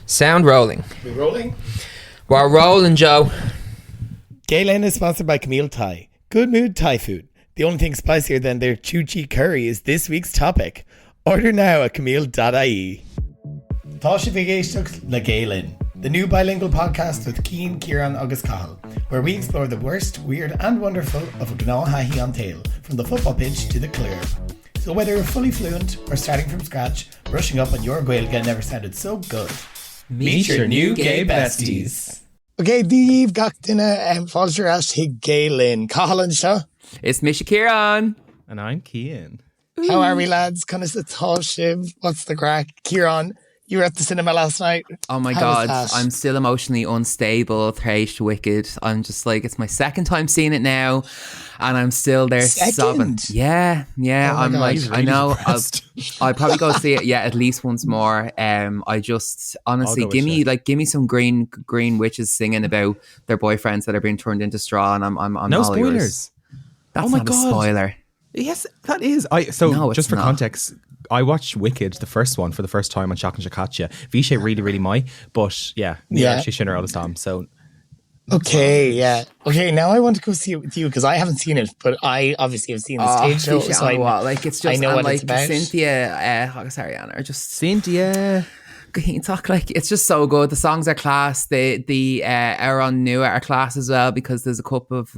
Sound rolling. We rolling? We're rolling, Joe. Gaylinn is sponsored by Camille Thai. Good mood Thai food. The only thing spicier than their Chu-Chi curry is this week's topic. Order now at camille.ie. Tá sé bhigéisteach le Gaylinn, the new bilingual podcast with Cian, Ciarán and Cathal, where we explore the worst, weird and wonderful of Gná Haithi an Tail, from the football pitch to the clear. So whether you're fully fluent or starting from scratch, brushing up on your Gaeilge never sounded so good. Meet your new gay besties. Okay, díobh gach duine fáilte as hiag Gaylinn. Cathal an seo. It's Misha Ciarán. And I'm Cian. How are we, lads? Kind of the tall shiv. What's the crack? Ciarán, you were at the cinema last night. Oh my How God, was that? I'm still emotionally unstable, thrash, wicked. I'm just like, it's my second time seeing it now, and I'm still there sobbing. Yeah. Oh my I'm God, like, he's I know, I'll probably go see it, at least once more. I just, honestly, give me some green witches singing about their boyfriends that are being turned into straw, and I'm No all spoilers. yours. That's Oh my not a God. spoiler. Yes, that is. No, it's just for not. context, I watched Wicked, the first one, for the first time on Cian and Ciarán. Vishay really my, but yeah, she shouldn't all the time. So Okay, yeah. Okay, now I want to go see it with you because I haven't seen it, but I obviously have seen the stage show. Fishy, So I know what, like, it's just, I know what like it's about. Cynthia, Ciarán are just Cynthia. talk, like, it's just so good. The songs are class. The Aaron New are class as well, because there's a couple of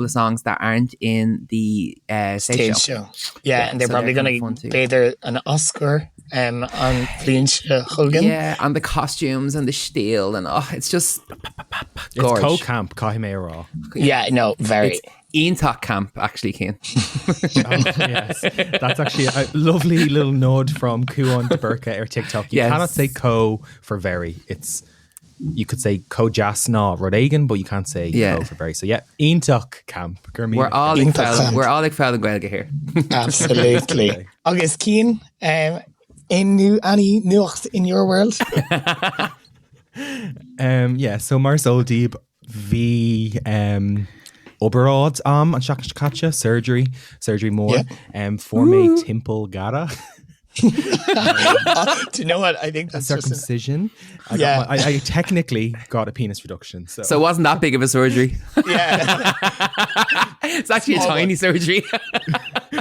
songs that aren't in the stage show. Yeah, and they're so probably they're going fun to too. pay an Oscar on Flynn Hogan. Yeah, and the costumes and the steel and it's just It's gorge. co-camp, Caimé Raw. Yeah, no, very. It's Iontalk camp, actually, Cian. Yes, that's actually a lovely little nod from Kuon to Burka or TikTok. You Yes. cannot say co for very. You could say co jasna Rodagan, but you can't say co for very. So yeah, Iontalk camp. We're all like Fel and Gaeilge here. Absolutely. August Cian, any nuacht in your world? So Marsol Deeb V Oberod on Shaka surgery more for me Timple Gara. Do you know what? I think that's circumcision. I technically got a penis reduction. So it wasn't that big of a surgery. Yeah. It's actually a tiny surgery.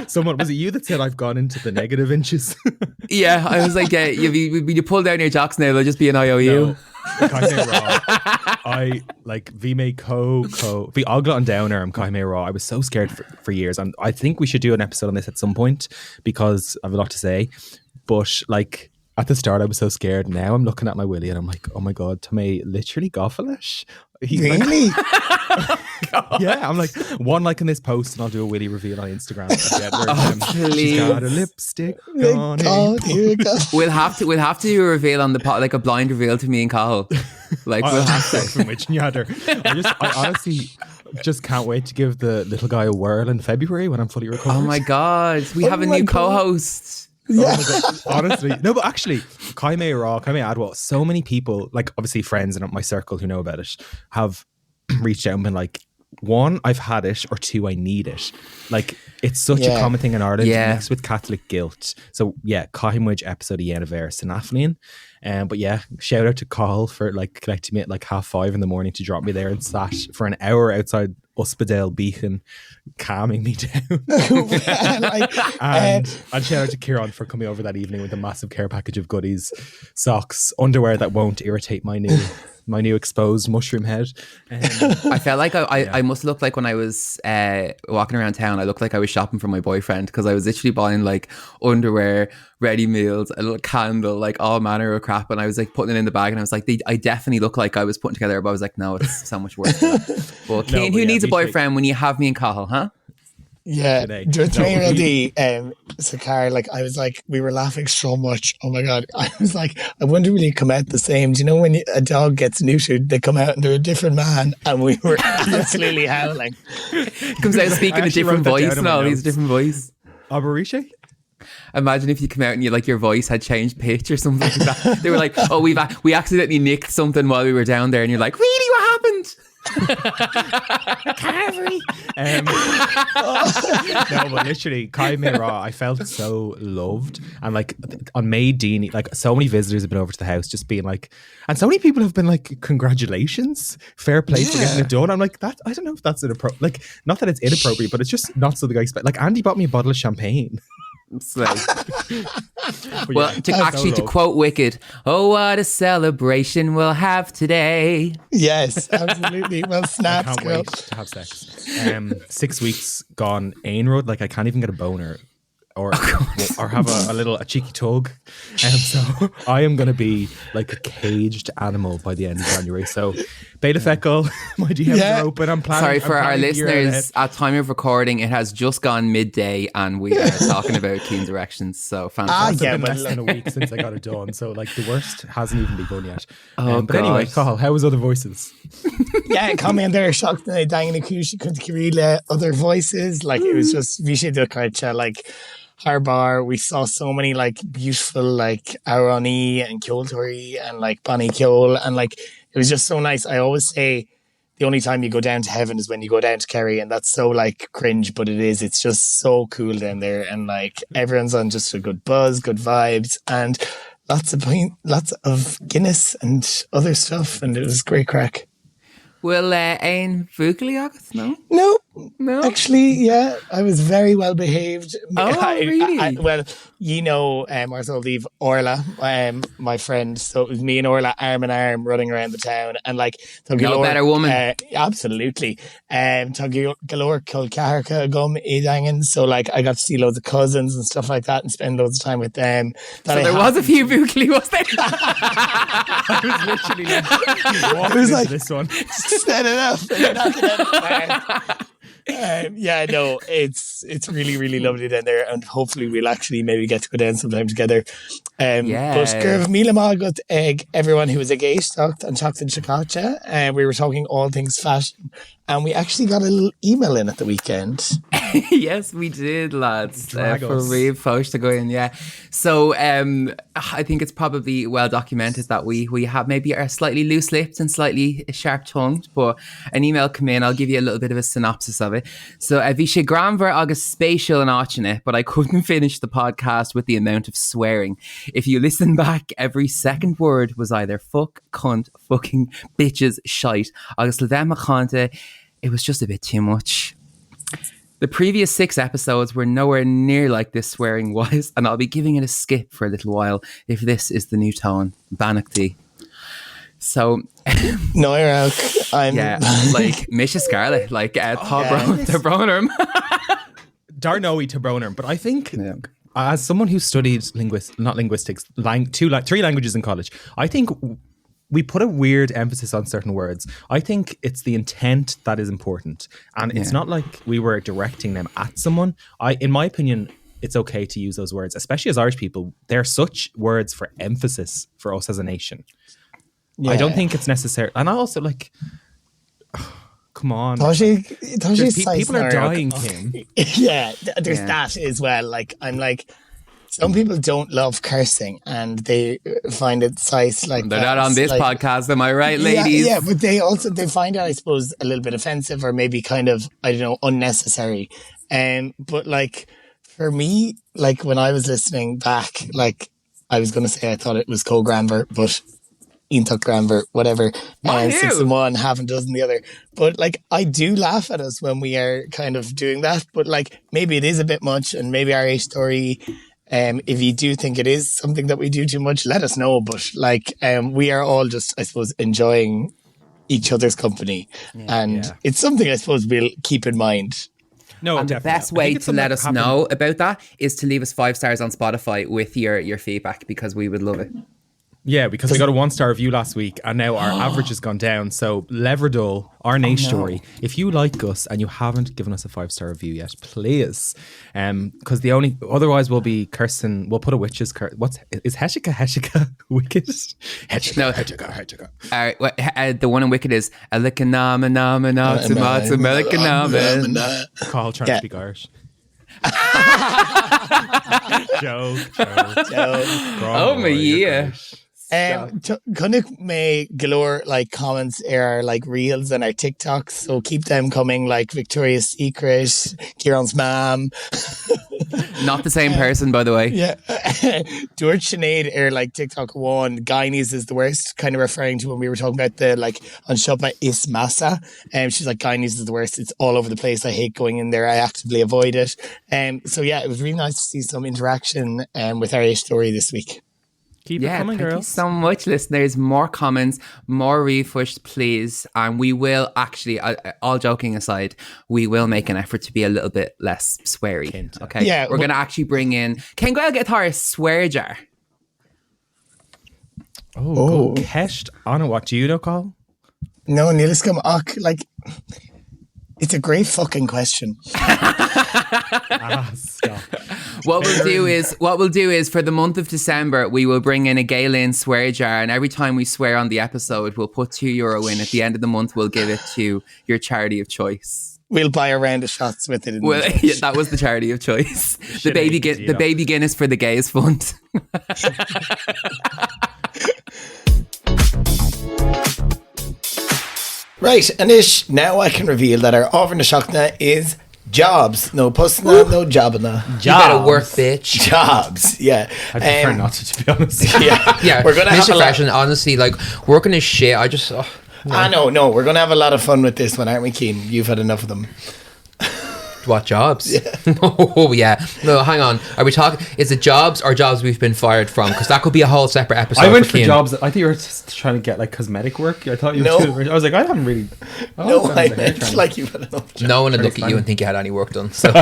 Someone, was it you that said I've gone into the negative inches? Yeah, I was like, you pull down your jocks now, they'll just be an IOU. No, Caimé Raw. I like V May Co V Ogla and Downer. I'm Caimé Raw. I was so scared for years, and I think we should do an episode on this at some point because I have a lot to say. But like at the start, I was so scared. Now I'm looking at my Willie and I'm like, oh my God, Tomei literally goffalish. Really? Yeah, I'm like, one like in this post and I'll do a Willie reveal on Instagram. Please. She's got a lipstick on Oh, it. here we go. We'll have to do a reveal on the pot, like a blind reveal to me and Cathal. Like, we'll have to. From which you had her. I honestly just can't wait to give the little guy a whirl in February when I'm fully recovered. Oh my God, we have a new co-host. Yeah. Honestly, no, but actually, Caimé Raw, Caimé Adwa, so many people, like obviously friends in my circle who know about it, have reached out and been like, one, I've had it, or two, I need it. Like, it's such a common thing in Ireland, mixed with Catholic guilt. So yeah, Caimwich episode of Yenaver Sinaflin. But yeah, shout out to Cathal for like collecting me at like 5:30 in the morning to drop me there and sat for an hour outside Uspedale Beacon, calming me down. and shout out to Ciarán for coming over that evening with a massive care package of goodies, socks, underwear that won't irritate my new exposed mushroom head. I felt like I must look like when I was walking around town, I looked like I was shopping for my boyfriend, because I was literally buying like underwear, ready meals, a little candle, like all manner of crap, and I was like putting it in the bag, and I was like, I definitely look like I was putting together, but I was like, no, it's so much worse. But Cian, who needs a boyfriend when you have me and Cathal, huh? Yeah, just already. So, Cara, like, I was like, we were laughing so much. Oh my God, I was like, I wonder will you come out the same? Do you know when a dog gets neutered, they come out and they're a different man, and we were absolutely howling. Comes out speaking a different voice and all. He's a different voice. Aborishi? Imagine if you come out and your voice had changed pitch or something like that. They were like, oh, we accidentally nicked something while we were down there, and you're like, really, what happened? Carvery. No, but literally, Kai May Ra, I felt so loved. And like on May Deanie, like so many visitors have been over to the house just being like, and so many people have been like, congratulations, fair play for getting it done. I'm like, that, I don't know if that's inappropriate. Like, not that it's inappropriate, but it's just not something I expect. Like Andy bought me a bottle of champagne. Well, to quote Wicked, oh, what a celebration we'll have today. Yes, absolutely. Well, I snaps, can't girl. wait to have sex. 6 weeks gone Ain-Rud, like I can't even get a boner or have a cheeky tug. So I am going to be like a caged animal by the end of January. So Beta Feckle, my DMs are open. I'm planning. Sorry for our the year ahead. listeners. At time of recording, it has just gone midday, and we are talking about Keen's erections. So fantastic. It's been less than a week since I got it done. So like the worst hasn't even begun yet. But God. anyway, Cathal, how was Other Voices? Yeah, come in there, shocked that Dang and Kushi couldn't read other voices. Like it was just we should do like Harbar. We saw so many like beautiful like Arani and Kyotori and like Bonnie Kyol, and like it was just so nice. I always say the only time you go down to heaven is when you go down to Kerry, and that's so like cringe, but it is. It's just so cool down there, and like everyone's on just a good buzz, good vibes, and lots of Guinness and other stuff, and it was great crack. Will Ain Vukali August? No. Actually, yeah, I was very well behaved. Oh, really? Well, Marcel Orla, my friend. So it was me and Orla arm in arm running around the town, and like no better woman. Absolutely. Galore Colcarca Gum Edangan. So like I got to see loads of cousins and stuff like that, and spend loads of time with them. So there was a few Vukali, was there? I was literally walking into like, this one. Set it up. It's really, really lovely down there, and hopefully we'll actually maybe get to go down sometime together. But Gurv Mila got egg, everyone who was a gay talked and talked in Chicago, and we were talking all things fashion, and we actually got a little email in at the weekend. Yes, we did, lads. For Reeve Foch to go in, yeah. So I think it's probably well documented that we have maybe are slightly loose-lipped and slightly sharp-tongued, but an email came in. I'll give you a little bit of a synopsis of it. So bhí sé granmhar agus spéisiúil an áiteanna, but I couldn't finish the podcast with the amount of swearing. If you listen back, every second word was either fuck, cunt, fucking, bitches, shite. Agus le dem a chante, it was just a bit too much. The previous 6 episodes were nowhere near like this swearing wise, and I'll be giving it a skip for a little while if this is the new tone. Bannockty. So no, I'm like Misha Scarlett, like Tabronerm. Darnoe Tabronerm. But I think as someone who studied three languages in college, I think we put a weird emphasis on certain words. I think it's the intent that is important. And it's not like we were directing them at someone. In my opinion, it's okay to use those words, especially as Irish people. They're such words for emphasis for us as a nation. Yeah. I don't think it's necessary. And I also like, come on. People are dying, Kim. Yeah, there's that as well. Like, I'm like, some people don't love cursing and they find it size like they're not on this podcast, am I right, ladies? Yeah, but they find it, I suppose, a little bit offensive or maybe kind of, I don't know, unnecessary. But like for me, like when I was listening back, like I was going to say I thought it was co-granver, but Intok Granver, whatever, 6 and 1, half and dozen the other. But like I do laugh at us when we are kind of doing that, but like maybe it is a bit much, and maybe our story. If you do think it is something that we do too much, let us know. But like, we are all just, I suppose, enjoying each other's company. It's something I suppose we'll keep in mind. No, and the best way to let us know about that is to leave us 5 stars on Spotify with your feedback, because we would love it. Yeah, because we got a 1-star review last week and now our average has gone down. So Leverdall, our niche story, if you like us and you haven't given us a 5-star review yet, please. Because otherwise we'll be cursing, we'll put a witch's curse. Is Heshika wicked? Heshika. The one in Wicked is Carl trying to speak Irish. Joke. Oh my yeah. Cunnick may galore like comments are like reels and our TikToks, so keep them coming. Like Victoria's Secret, Ciarán's mom. Not the same person, by the way. Yeah, George Sinead are like TikTok one. Guineas is the worst, kind of referring to when we were talking about the like on Shoppa is massa. She's like Guineas is the worst. It's all over the place. I hate going in there. I actively avoid it. So yeah, it was really nice to see some interaction with our story this week. Keep it coming, thank girls. you so much, listeners. More comments, more refresh, please. And we will actually, all joking aside, we will make an effort to be a little bit less sweary. Okay? Yeah. We're going to actually bring in... Can Gael get her a swear jar? Oh. Kesht on what do you know, call? No, Neil come like... It's a great fucking question. Stop. What we'll do is for the month of December, we will bring in a gaylinn swear jar, and every time we swear on the episode, we'll put €2 in. At the end of the month, we'll give it to your charity of choice. We'll buy a round of shots with it. Yeah, that was the charity of choice. The baby Guinness for the gays fund. Right, Anish, now I can reveal that our offer na Seachna is jobs. No pusna, no jobna. You gotta work, bitch. Jobs, yeah. I prefer not to be honest. Yeah, we're gonna have a lot. Honestly, like working is shit. I just. No, we're gonna have a lot of fun with this one, aren't we, Cian? You've had enough of them. What jobs? Yeah. Oh yeah. No, hang on. Are we talking? Is it jobs or jobs we've been fired from? Because that could be a whole separate episode. I went for Cian. jobs. I think you were just trying to get like cosmetic work. I thought you were. No. I was like, I haven't really. No, I meant like you've had enough. No one would look at you and think you had any work done. So. No.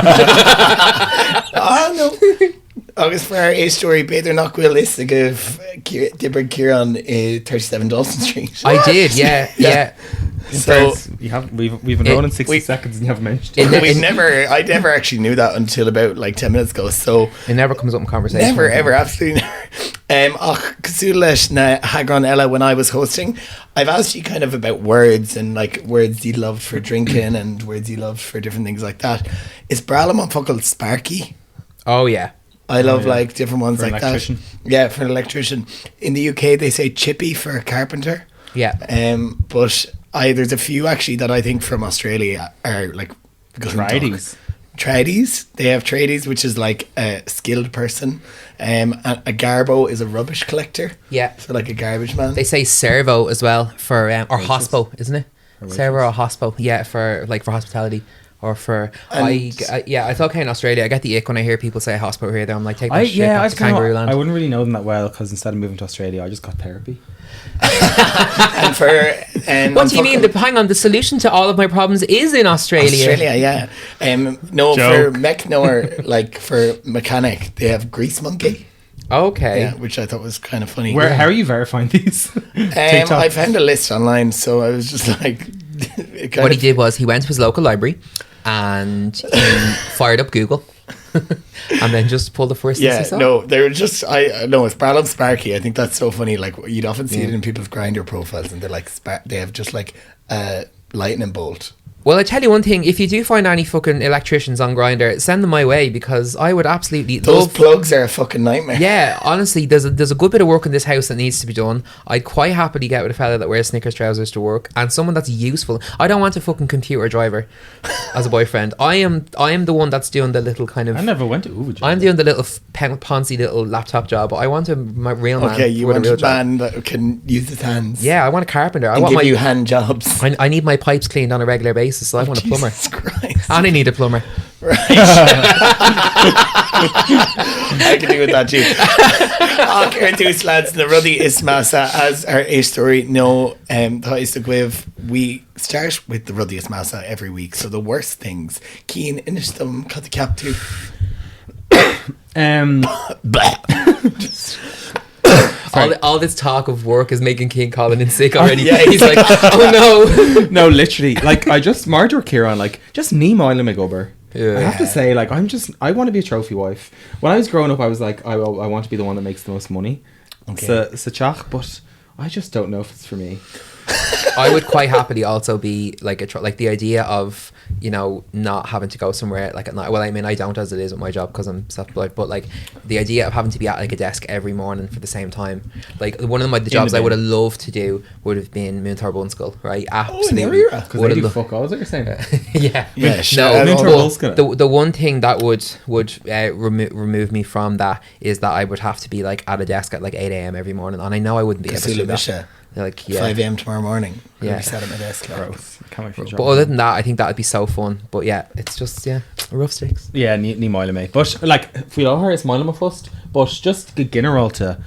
Agus for our story, Peter Knockwell is to give Dibber Ciarán 37 Dawson Street. I did, yeah. So we've been on in 60 seconds and you haven't mentioned it. I never actually knew that until about like 10 minutes ago. So It never comes up in conversation. never, ever, absolutely never. Cosúla na Hagran Ella, when I was hosting, I've asked you kind of about words and like words you loved for drinking and words you loved for different things like that. Is Brallam on fucking Sparky? Oh yeah. I love like different ones For like an electrician. that. Yeah, for an electrician. In the UK, they say chippy for a carpenter. Yeah. But there's a few actually that I think from Australia are like good Tradies. Tradies. They have tradies, which is like a skilled person. And a garbo is a rubbish collector. Yeah. So like a garbage man. They say servo as well for or hospo, isn't it? Servo or hospo, yeah, for hospitality. Or for I thought in Australia I get the ick when I hear people say hospital here. I'm like, take that shit back to kangaroo land. I wouldn't really know them that well because instead of moving to Australia, I just got therapy. And for what do you mean? Hang on, the solution to all of my problems is in Australia. Yeah. No, Joke. for mech or like for mechanic, they have grease monkey. Okay. Yeah, which I thought was kind of funny. How are you verifying these? I found a list online, so I was just like. What he did was he went to his local library and he fired up Google and then just pulled the first list he saw. No, they were just it's Brallam Sparky. I think that's so funny. Like you'd often see it in people's Grindr profiles, and they're like they have just like a lightning bolt. Well, I tell you one thing, if you do find any fucking electricians on Grindr, send them my way because I would absolutely Those plugs are a fucking nightmare. Yeah, honestly, there's a good bit of work in this house that needs to be done. I'd quite happily get with a fella that wears Snickers trousers to work and someone that's useful. I don't want a fucking computer driver as a boyfriend. I am the one that's doing the little kind of... I never went to Uber. I'm doing the little poncy little laptop job, but I want my real man. Okay, you want want a man that can use his hands. Yeah, I want a carpenter. I and want give you hand jobs. I need my pipes cleaned on a regular basis, so I want a plumber. Jesus Christ. And I need a plumber. Right. I can do with that too. Two lads, the ruddy is massa as our A story. No, we start with the ruddy is massa every week. So the worst things. Cian, inish them, cut the cap too. All this talk of work is making King Colin in sick already. Yeah, he's like, oh no. No, literally. Like, I just married Ciarán, like, just me Moila McGubber. Yeah. I have to say, like, I want to be a trophy wife. When I was growing up, I was like, I want to be the one that makes the most money. Okay. It's a chach, but I just don't know if it's for me. I would quite happily also be like like the idea of, you know, not having to go somewhere like at night. Well, I mean, I don't as it is with my job because I'm self-employed, but like the idea of having to be at like a desk every morning for the same time. Like one of the jobs I would have loved to do would have been Moon Bull School, right? Absolutely. Because they do fuck all, is what you're saying? Yeah. The one thing that would remove me from that is that I would have to be like at a desk at like 8 a.m. every morning, and I know I wouldn't be able to do that. Like 5 a.m. tomorrow morning. Yeah, be sat at my desk. But other than that, I think that would be so fun. But yeah, it's just rough sticks. Yeah, ní mála mé. But like, fui láthar is mála má fust. But just go generalta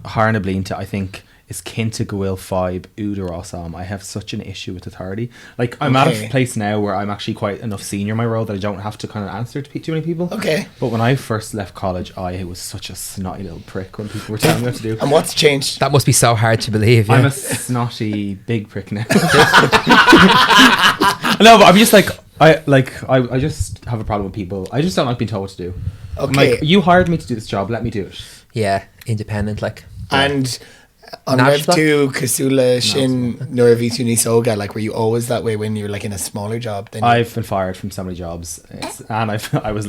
Harna Blinta, I think is kinta goil 5 Uder Osam. I have such an issue with authority. Like I'm at a place now where I'm actually quite enough senior in my role that I don't have to kind of answer to too many people. Okay. But when I first left college, I was such a snotty little prick when people were telling me what to do. And what's changed? That must be so hard to believe. Yeah. I'm a snotty big prick now. No, but I'm just like I just have a problem with people. I just don't like being told what to do. Okay. I'm like, you hired me to do this job, let me do it. Yeah, independent like. And on Rev 2, Kasula, Shin, Nuravitu Nisoga, like were you always that way when you were like in a smaller job? I've been fired from so many jobs, and I was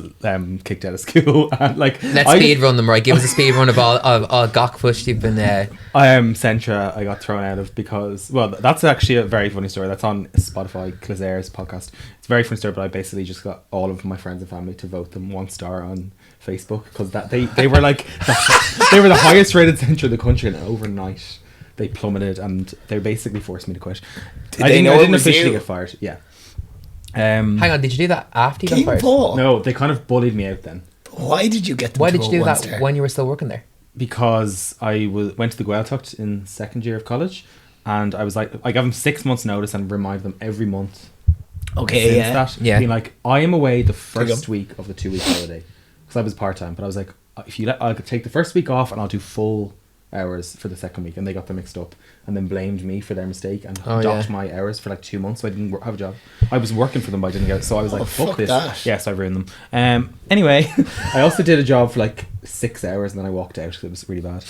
kicked out of school. And like, let's speed run them, right? Give us a speed run of all Gok push you've been there. I am Centra. I got thrown out of because, well, that's actually a very funny story. That's on Spotify, Claire's podcast. It's a very funny story, but I basically just got all of my friends and family to vote them 1 star on Facebook because that they were like they were the highest rated centre in the country, and overnight they plummeted and they basically forced me to quit. I didn't officially get fired. Yeah. Hang on, did you do that after you got fired? No, they kind of bullied me out then. Why did you get them? Why did you do that when you were still working there? Because I went to the Gaeltacht in second year of college, and I was like, I gave them 6 months notice and reminded them every month. Okay, yeah. Being like, I am away the first week of the 2 week holiday. Because I was part-time, but I was like, if you I'll take the first week off and I'll do full hours for the second week. And they got them mixed up and then blamed me for their mistake and docked my hours for like 2 months, so I didn't have a job. I was working for them, but I didn't get it, so I was like, fuck this. That. Yeah, so I ruined them. Anyway, I also did a job for like 6 hours and then I walked out because it was really bad.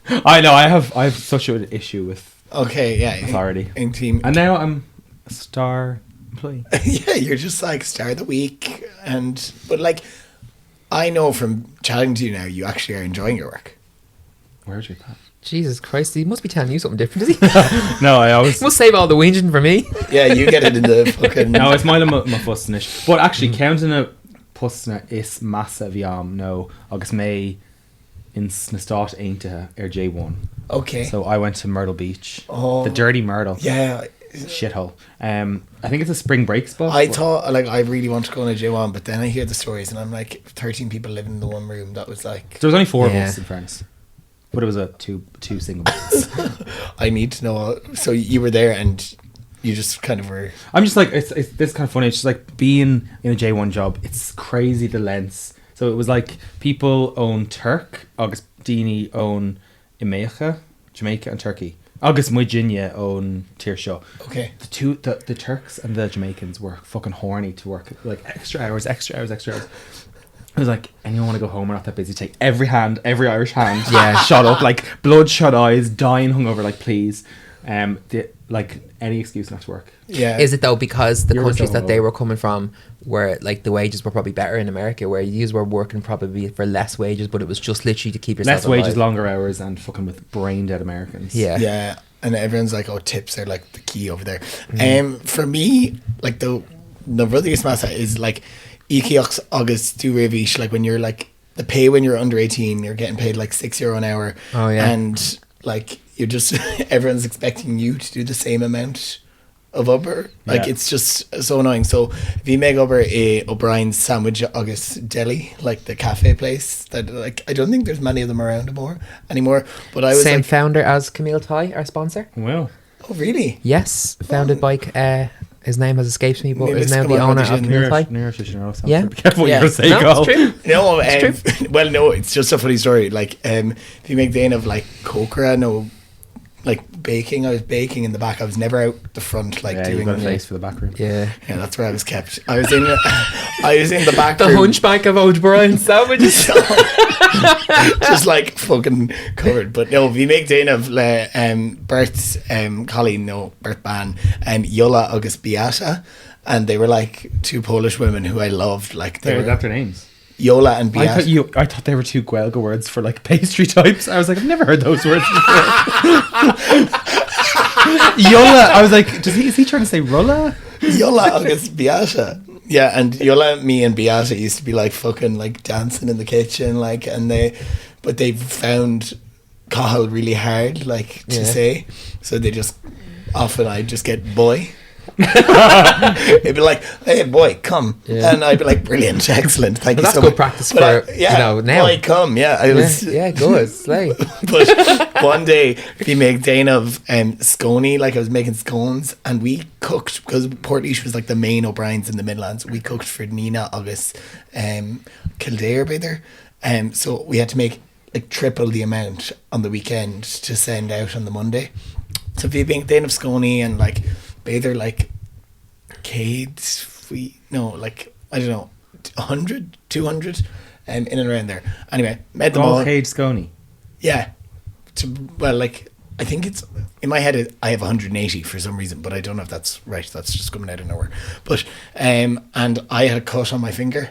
I know, I have such an issue with authority. In team. And now I'm a star employee. Yeah, you're just like star of the week, but like I know from chatting to you now, you actually are enjoying your work. Where's your that? Jesus Christ, he must be telling you something different, is he? No, I always must save all the whinging for me. Yeah, you get it in the fucking. No, it's my fussnish. But actually, counting a pussna is massa viam no August May in Snastat Aintaha J1. Okay. So I went to Myrtle Beach. Oh, the dirty Myrtle. Yeah. Shithole. I think it's a spring break spot. I thought like I really want to go on a J1, but then I hear the stories and I'm like 13 people living in the one room. That was like there was only 4 of us in France, but it was a two single beds. I need to know. So you were there and you just kind of were. I'm just like it's this kind of funny. It's just like being in a J1 job. It's crazy the lengths. So it was like people own Turk, August Dini own Jamaica and Turkey. August Virginia own Tirshaw. Okay. The Turks and the Jamaicans were fucking horny to work like extra hours. I was like, anyone want to go home? We're not that busy. Take every Irish hand, shot up, like bloodshot eyes, dying hungover, like please, like any excuse not to work. Yeah. Is it though because the countries that they were coming from were like the wages were probably better in America, where you were working probably for less wages, but it was just literally to keep yourself less wages, alive. Longer hours, and fucking with brain dead Americans. Yeah. And everyone's like, oh, tips are like the key over there. For me, like the ruddiest massa is like Ep8 August 2 Revish, like when you're like the pay when you're under 18, you're getting paid like €6 an hour. Oh yeah. And like you're just everyone's expecting you to do the same amount of upper. Like it's just so annoying. So if you make over a O'Brien's Sandwich August Deli, like the cafe place that like I don't think there's many of them around anymore. But I was same like, founder as Camille Ty, our sponsor. Well. Oh really? Yes, founded by his name has escaped me, but is now the owner of Camille Ty. Yeah. Be careful what you're going to say, no, it's true. No, it's true. Well, no, it's just a funny story. Like, if you make the end of like Cocra, no, like baking. I was baking in the back. I was never out the front like Yeah, you doing got a face for the back room. Yeah. Yeah, that's where I was kept. I was in the back The room. hunchback of old Brian sandwiches. Just like fucking covered. But no, we make Dana of Bert's Colleen, no, Bert Ban, Yola agus Beata, and they were like two Polish women who I loved. Like they were Got their names. Yola and Beata. I thought they were two Guelga words for like pastry types. I was like, I've never heard those words before. Yola. I was like, is he trying to say Rulla? Yola agus Beata. Yeah, and Yola, me and Beata used to be like fucking like dancing in the kitchen, like, and they found Cathal really hard, like, to say, so they just often I'd just get boy. It'd be like, hey boy, come, and I'd be like, brilliant, excellent, thank you That's so good much. practice But, for, you know, now. Boy, come, yeah, I was, Yeah, good. Slay. But one day we made Dana of scone, like I was making scones, and we cooked because Portlaoise was like the main O'Brien's in the Midlands. We cooked for Nina agus Kildare by there, so we had to make like triple the amount on the weekend to send out on the Monday. So we made Dana of scone and like bather like Cades, like I don't know, 100, 200, in and around there. Anyway, made them all. Cage Scone. Yeah. Well, like, I think it's in my head. I have 180 for some reason, but I don't know if that's right. That's just coming out of nowhere. But and I had a cut on my finger,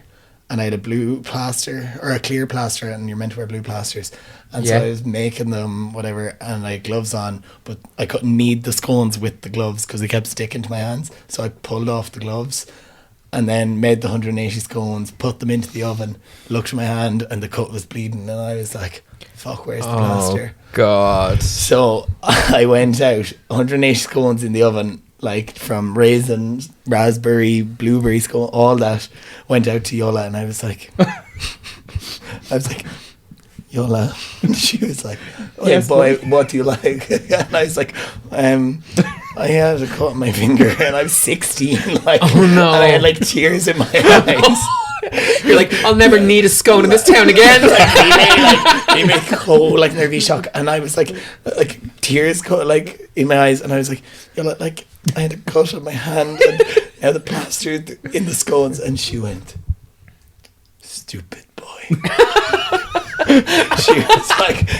and I had a blue plaster or a clear plaster, and you're meant to wear blue plasters. And so I was making them whatever, and I had gloves on, but I couldn't knead the scones with the gloves because they kept sticking to my hands. So I pulled off the gloves. And then made the 180 scones, put them into the oven, looked at my hand, and the cut was bleeding. And I was like, fuck, where's the plaster? God. So I went out, 180 scones in the oven, like from raisins, raspberry, blueberry scone, all that. Went out to Yola, and I was like, Yola. And she was like, oh, yes, boy, what do you like? And I was like, I had a cut on my finger, and I was 16, like, oh no, and I had like tears in my eyes. You're like, I'll never need a scone in this town again. He made whole like nervous shock, and I was like tears cut like in my eyes, and I was like, like I had a cut on my hand, and I had the plaster in the scones, and she went, stupid boy.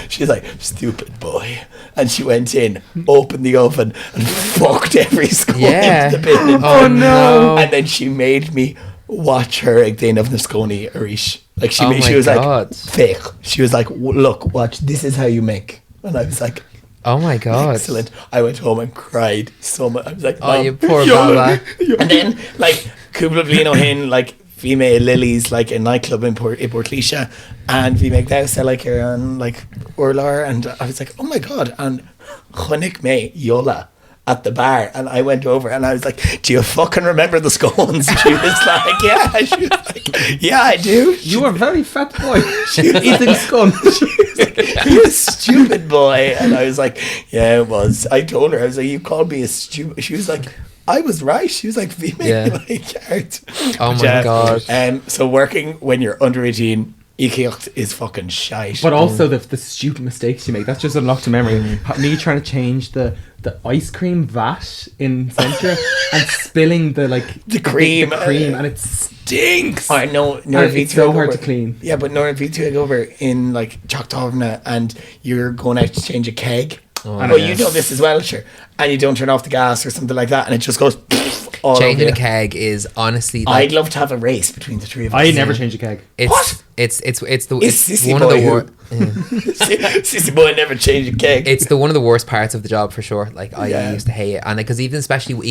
She's like, stupid boy, and she went in, opened the oven, and fucked every scone into the bin. Oh no! And then she made me watch her again of the scone Arish. Like she was God. Like fake. She was like, look, watch. This is how you make. And I was like, oh my God, excellent. I went home and cried so much. I was like, oh, you poor Bala. And then like Kubla Blino hin like. We made Lily's like a nightclub in Portlaoise, and we make that sell like here on like Urlar, and I was like, oh my god! And Chunik me Yola at the bar, and I went over and I was like, do you fucking remember the scones? She was like, yeah. She was like, yeah, I do. You were a very fat boy. Eating scone. She was like, you stupid boy. And I was like, yeah, it was. I told her, I was like, you called me a stupid. She was like, I was right. She was like, we make like art. Oh my god. So working when you're under 18, t-ochtú is fucking shite. But also the stupid mistakes you make. That's just unlocked to memory. Me trying to change the ice cream vat in Centra and spilling the cream, and it stinks. I know. It's so hard to clean. Yeah, but Nora V2 over in like Choctavna, and you're going out to change a keg. Oh, you know this as well, sure. And you don't turn off the gas or something like that, and it just goes all changing over a keg is honestly like, I'd love to have a race between the three of us. I never change a keg. What? It's Sissy one of the worst. Sissy boy never changed a keg. It's one of the worst parts of the job for sure. Like I used to hate it, and because even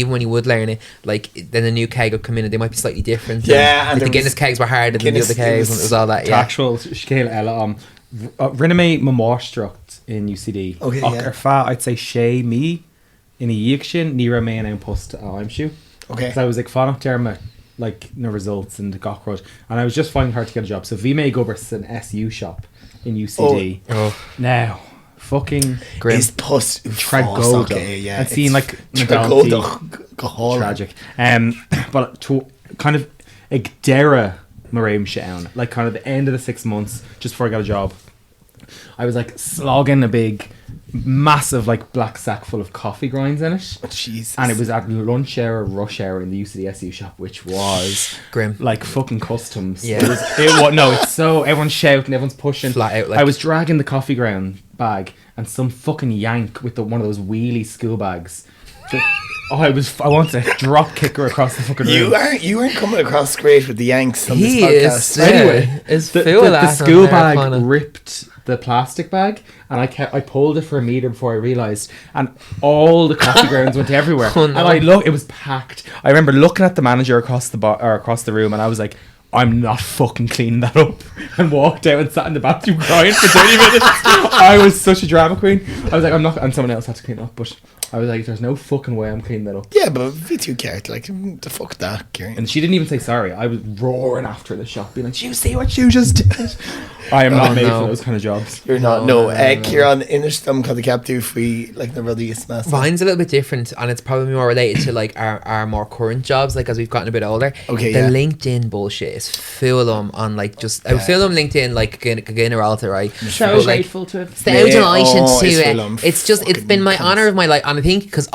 when you would learn it, like then a new keg would come in and they might be slightly different. Yeah, and the Guinness kegs were harder than the other kegs, and it was all that. Yeah, actual scale Ella Rinne Mamorstruct in UCD. Okay, yeah. Fa I'd say Shay me in a Yikshin Nira me and I'm post I'm shoe. Okay. So I was like fan up there like no results in the Gockrod, and I was just finding it hard to get a job. So V May go versus an SU shop in UCD. Oh. Now fucking grim. Is post Tragoda. Yeah. I'd seen like tragic. But to kind of Igdera Maraim Shaun, like kind of the end of the 6 months just before I got a job, I was like slogging a big massive like black sack full of coffee grinds in it. Jesus. And it was at lunch hour, rush hour in the UCDSU shop, which was Grim. like fucking customs. Yeah. It's so everyone's shouting, everyone's pushing. Flat out, like- I was dragging the coffee ground bag, and some fucking yank with one of those wheelie school bags. I wanted to drop kick her across the fucking room. You aren't coming across great with the Yanks on He this podcast. is. Anyway, is the full of the that school on bag Americana. ripped the plastic bag, and I pulled it for a meter before I realised, and all the coffee grounds went everywhere. Oh, no. And it was packed. I remember looking at the manager across the room, and I was like, I'm not fucking cleaning that up, and walked out and sat in the bathroom crying for 30 minutes. I was such a drama queen. I was like, I'm not, and someone else had to clean it up, but I was like, there's no fucking way I'm cleaning that up. Yeah, but V2 cared. Like, the fuck that, Kieran. And she didn't even say sorry. I was roaring after the shop, being like, "Do you see what you just did?" I am not made for those kind of jobs. You're not. No, Ciarán, Inishtam cad capú fui like the ruddy master. Mine's a little bit different, and it's probably more related to like our more current jobs, like as we've gotten a bit older. Okay, the yeah. LinkedIn bullshit is full on like just I feel on LinkedIn like Gayninn right. So But, like, grateful to have. so delighted to it's it. full on It's just it's been my fucking honor of my life, and I think because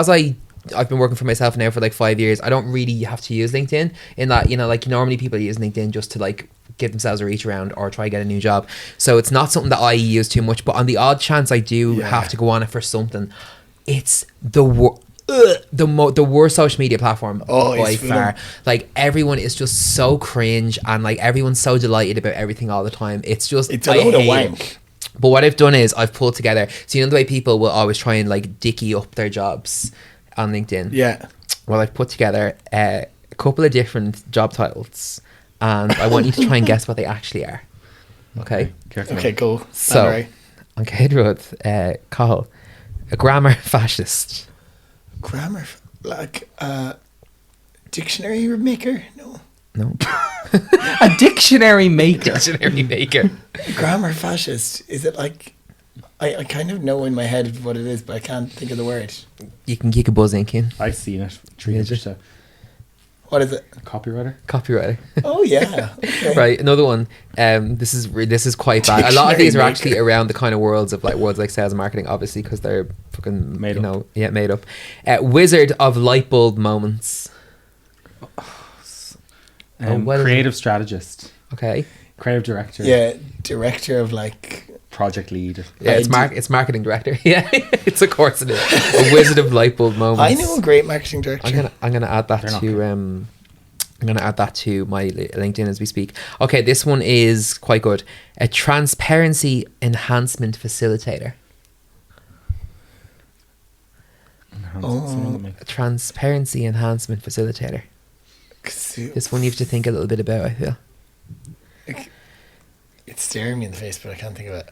I've been working for myself now for like 5 years. I don't really have to use LinkedIn in that, you know, like normally people use LinkedIn just to like give themselves a reach around or try to get a new job. So it's not something that I use too much, but on the odd chance I do have to go on it for something, it's the worst social media platform by far. Like everyone is just so cringe and like everyone's so delighted about everything all the time. It's a load of wank. But what I've done is I've pulled together, so you know the way people will always try and like dicky up their jobs on LinkedIn. Yeah. Well, I've put together a couple of different job titles, and I want you to try and guess what they actually are. Okay. Okay, cool. So, Alright. on Cathal, Cathal, a grammar fascist. Grammar, like dictionary maker? No. A dictionary maker. Dictionary maker. Grammar fascist. Is it like? I kind of know in my head what it is, but I can't think of the word. You can geek a buzz in, Cian. I've seen it. What is it? Copywriter. Copywriter. Oh yeah. Okay. Right, another one. This is quite bad. A lot of these are actually around the kind of worlds like sales and marketing, obviously, because they're fucking Made up. made up. Wizard of light bulb moments. what is Creative strategist. Okay. Creative director. Yeah, director of like. Project lead. Yeah, it's marketing director. Yeah, it's of course it is. A wizard of light bulb moments. I know a great marketing director. I'm gonna add that to I'm gonna add that to my LinkedIn as we speak. Okay, this one is quite good. A transparency enhancement facilitator. A transparency enhancement facilitator. This one you have to think a little bit about, I feel. It's staring me in the face, but I can't think of it.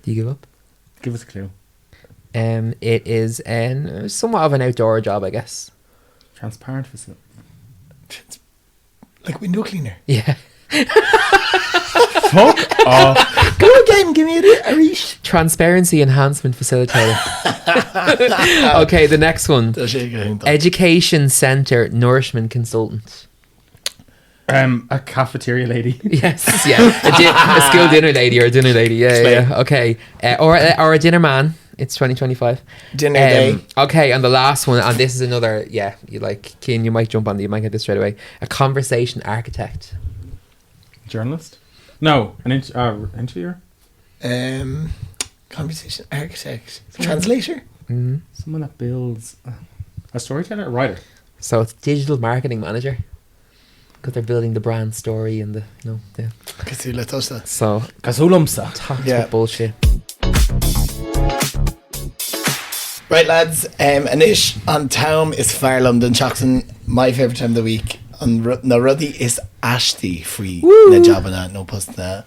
Do you give up? Give us a clue. It is somewhat of an outdoor job, I guess. Transparent facility. Like window cleaner. Yeah. Fuck off. Go again, give me a reach. Transparency enhancement facilitator. Okay, the next one. Education centre nourishment consultant. A cafeteria lady. Yes, yeah. A school dinner lady or a dinner lady. Yeah. Okay. Or a dinner man. It's 2025. Dinner day. Okay, and the last one, and this is another, you like, Cian, you might jump on, you might get this straight away. A conversation architect. Journalist? No, an interviewer? Conversation architect. Translator? Mm-hmm. Someone that builds a storyteller, a writer. So it's digital marketing manager. Because they're building the brand story and the, So, Kazulumsa. toxic bullshit. Right, lads. Anish on Town is far London Jackson. My favourite time of the week. Na ruddy is ashty free. Na job and no post na.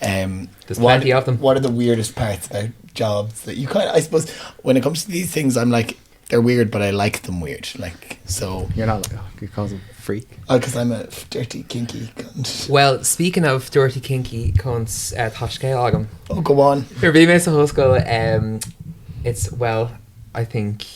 There's plenty of them. What are the weirdest parts about jobs that you I suppose when it comes to these things, I'm like, they're weird, but I like them weird. Like, so. You're not like, you call them freak. Oh, because I'm a dirty, kinky cunt. Well, speaking of dirty, kinky cunts, Toshke Agam. Oh, go on. Your BMS Husco, it's, well, I think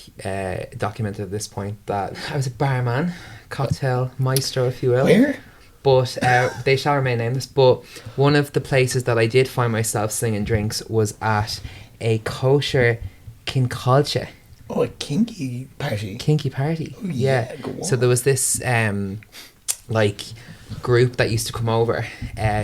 documented at this point that I was a barman, cocktail maestro, if you will. Where? But they shall remain nameless. But one of the places that I did find myself slinging drinks was at a kosher kinculture. Oh, a kinky party. Kinky party. Oh, yeah, go on. So there was this like group that used to come over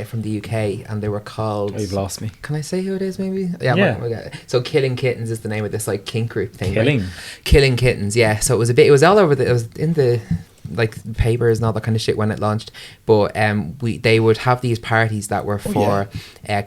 from the UK, and they were called. Oh, you've lost me. Can I say who it is? Maybe. Yeah. Yeah. So Killing Kittens is the name of this like kink group thing. Killing. Right? Killing Kittens. Yeah. So it was all over. It was in the like papers and all that kind of shit when it launched. But they would have these parties that were for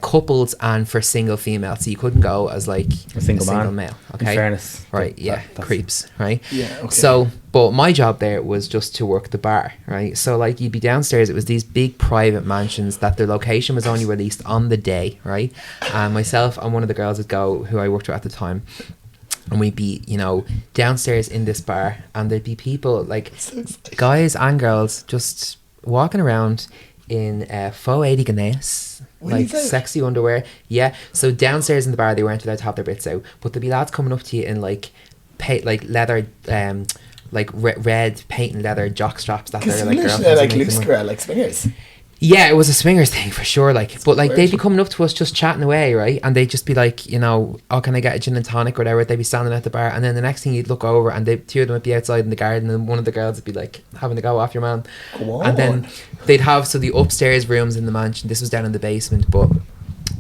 couples and for single females. So you couldn't go as like A single man. male. Okay. In fairness. Right. Yeah. That's Creeps. Right. Yeah, okay. So, but my job there was just to work the bar. Right. So like you'd be downstairs. It was these big private mansions that their location was only released on the day. Right. And myself and one of the girls would go, who I worked with at the time. And we'd be, downstairs in this bar, and there'd be people, like, guys and girls, just walking around in faux 80 guineas, like sexy underwear. Yeah. So downstairs in the bar, they weren't allowed to have their bits out, but there'd be lads coming up to you in like leather, like red paint and leather jock straps that they're like girlfriends. Like loose girl, like swingers. Yeah, it was a swingers thing for sure. Like, but like weird. they'd be coming up to us just chatting away, right? And they'd just be like, oh, can I get a gin and tonic or whatever? They'd be standing at the bar, and then the next thing you'd look over, and two of them would be outside in the garden, and one of the girls would be like having to go off your man. Go on. And then they'd have the upstairs rooms in the mansion. This was down in the basement, but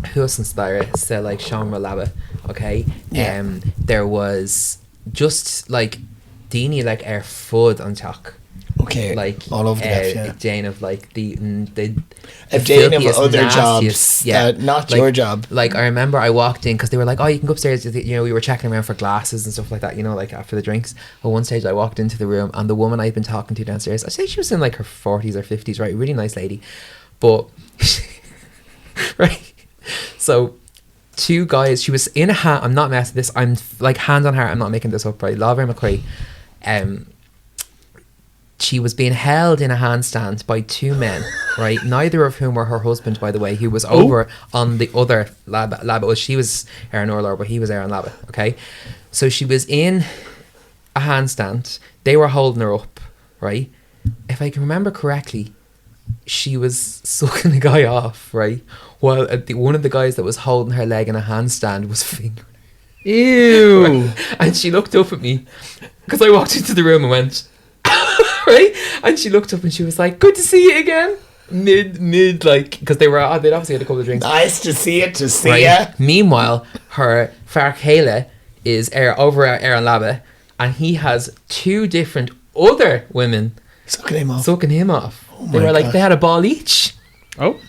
Husson so like Sean Laba, okay. Yeah. There was just like Dini like air food on talk. Okay, Like all over the place, yeah. Jane of like the Jane of filthiest, other nastiest- jobs, not like, your job. Like I remember I walked in because they were like, oh, you can go upstairs. We were checking around for glasses and stuff like that. Like after the drinks. At one stage, I walked into the room, and the woman I'd been talking to downstairs, I say she was in like her 40s or 50s, right? Really nice lady, but right. So two guys. She was in a hand. I'm not messing this. I'm like hand on heart. I'm not making this up, right? Laura McCrae. She was being held in a handstand by two men, right? Neither of whom were her husband, by the way, who was over on the other lab. Well, she was Aaron Orlor, but he was Aaron Laba, okay? So she was in a handstand. They were holding her up, right? If I can remember correctly, she was sucking the guy off, right? While one of the guys that was holding her leg in a handstand was fingering her. Ew. Right? And she looked up at me because I walked into the room and went... right, and she looked up and she was like, "Good to see you again." Mid, like, because they'd obviously had a couple of drinks. Nice to see you, to see ya. Meanwhile, her Fark Hale is over at Aaron Laba, and he has two different other women Sucking him off. Oh my they were like, gosh. they had a ball each. Oh.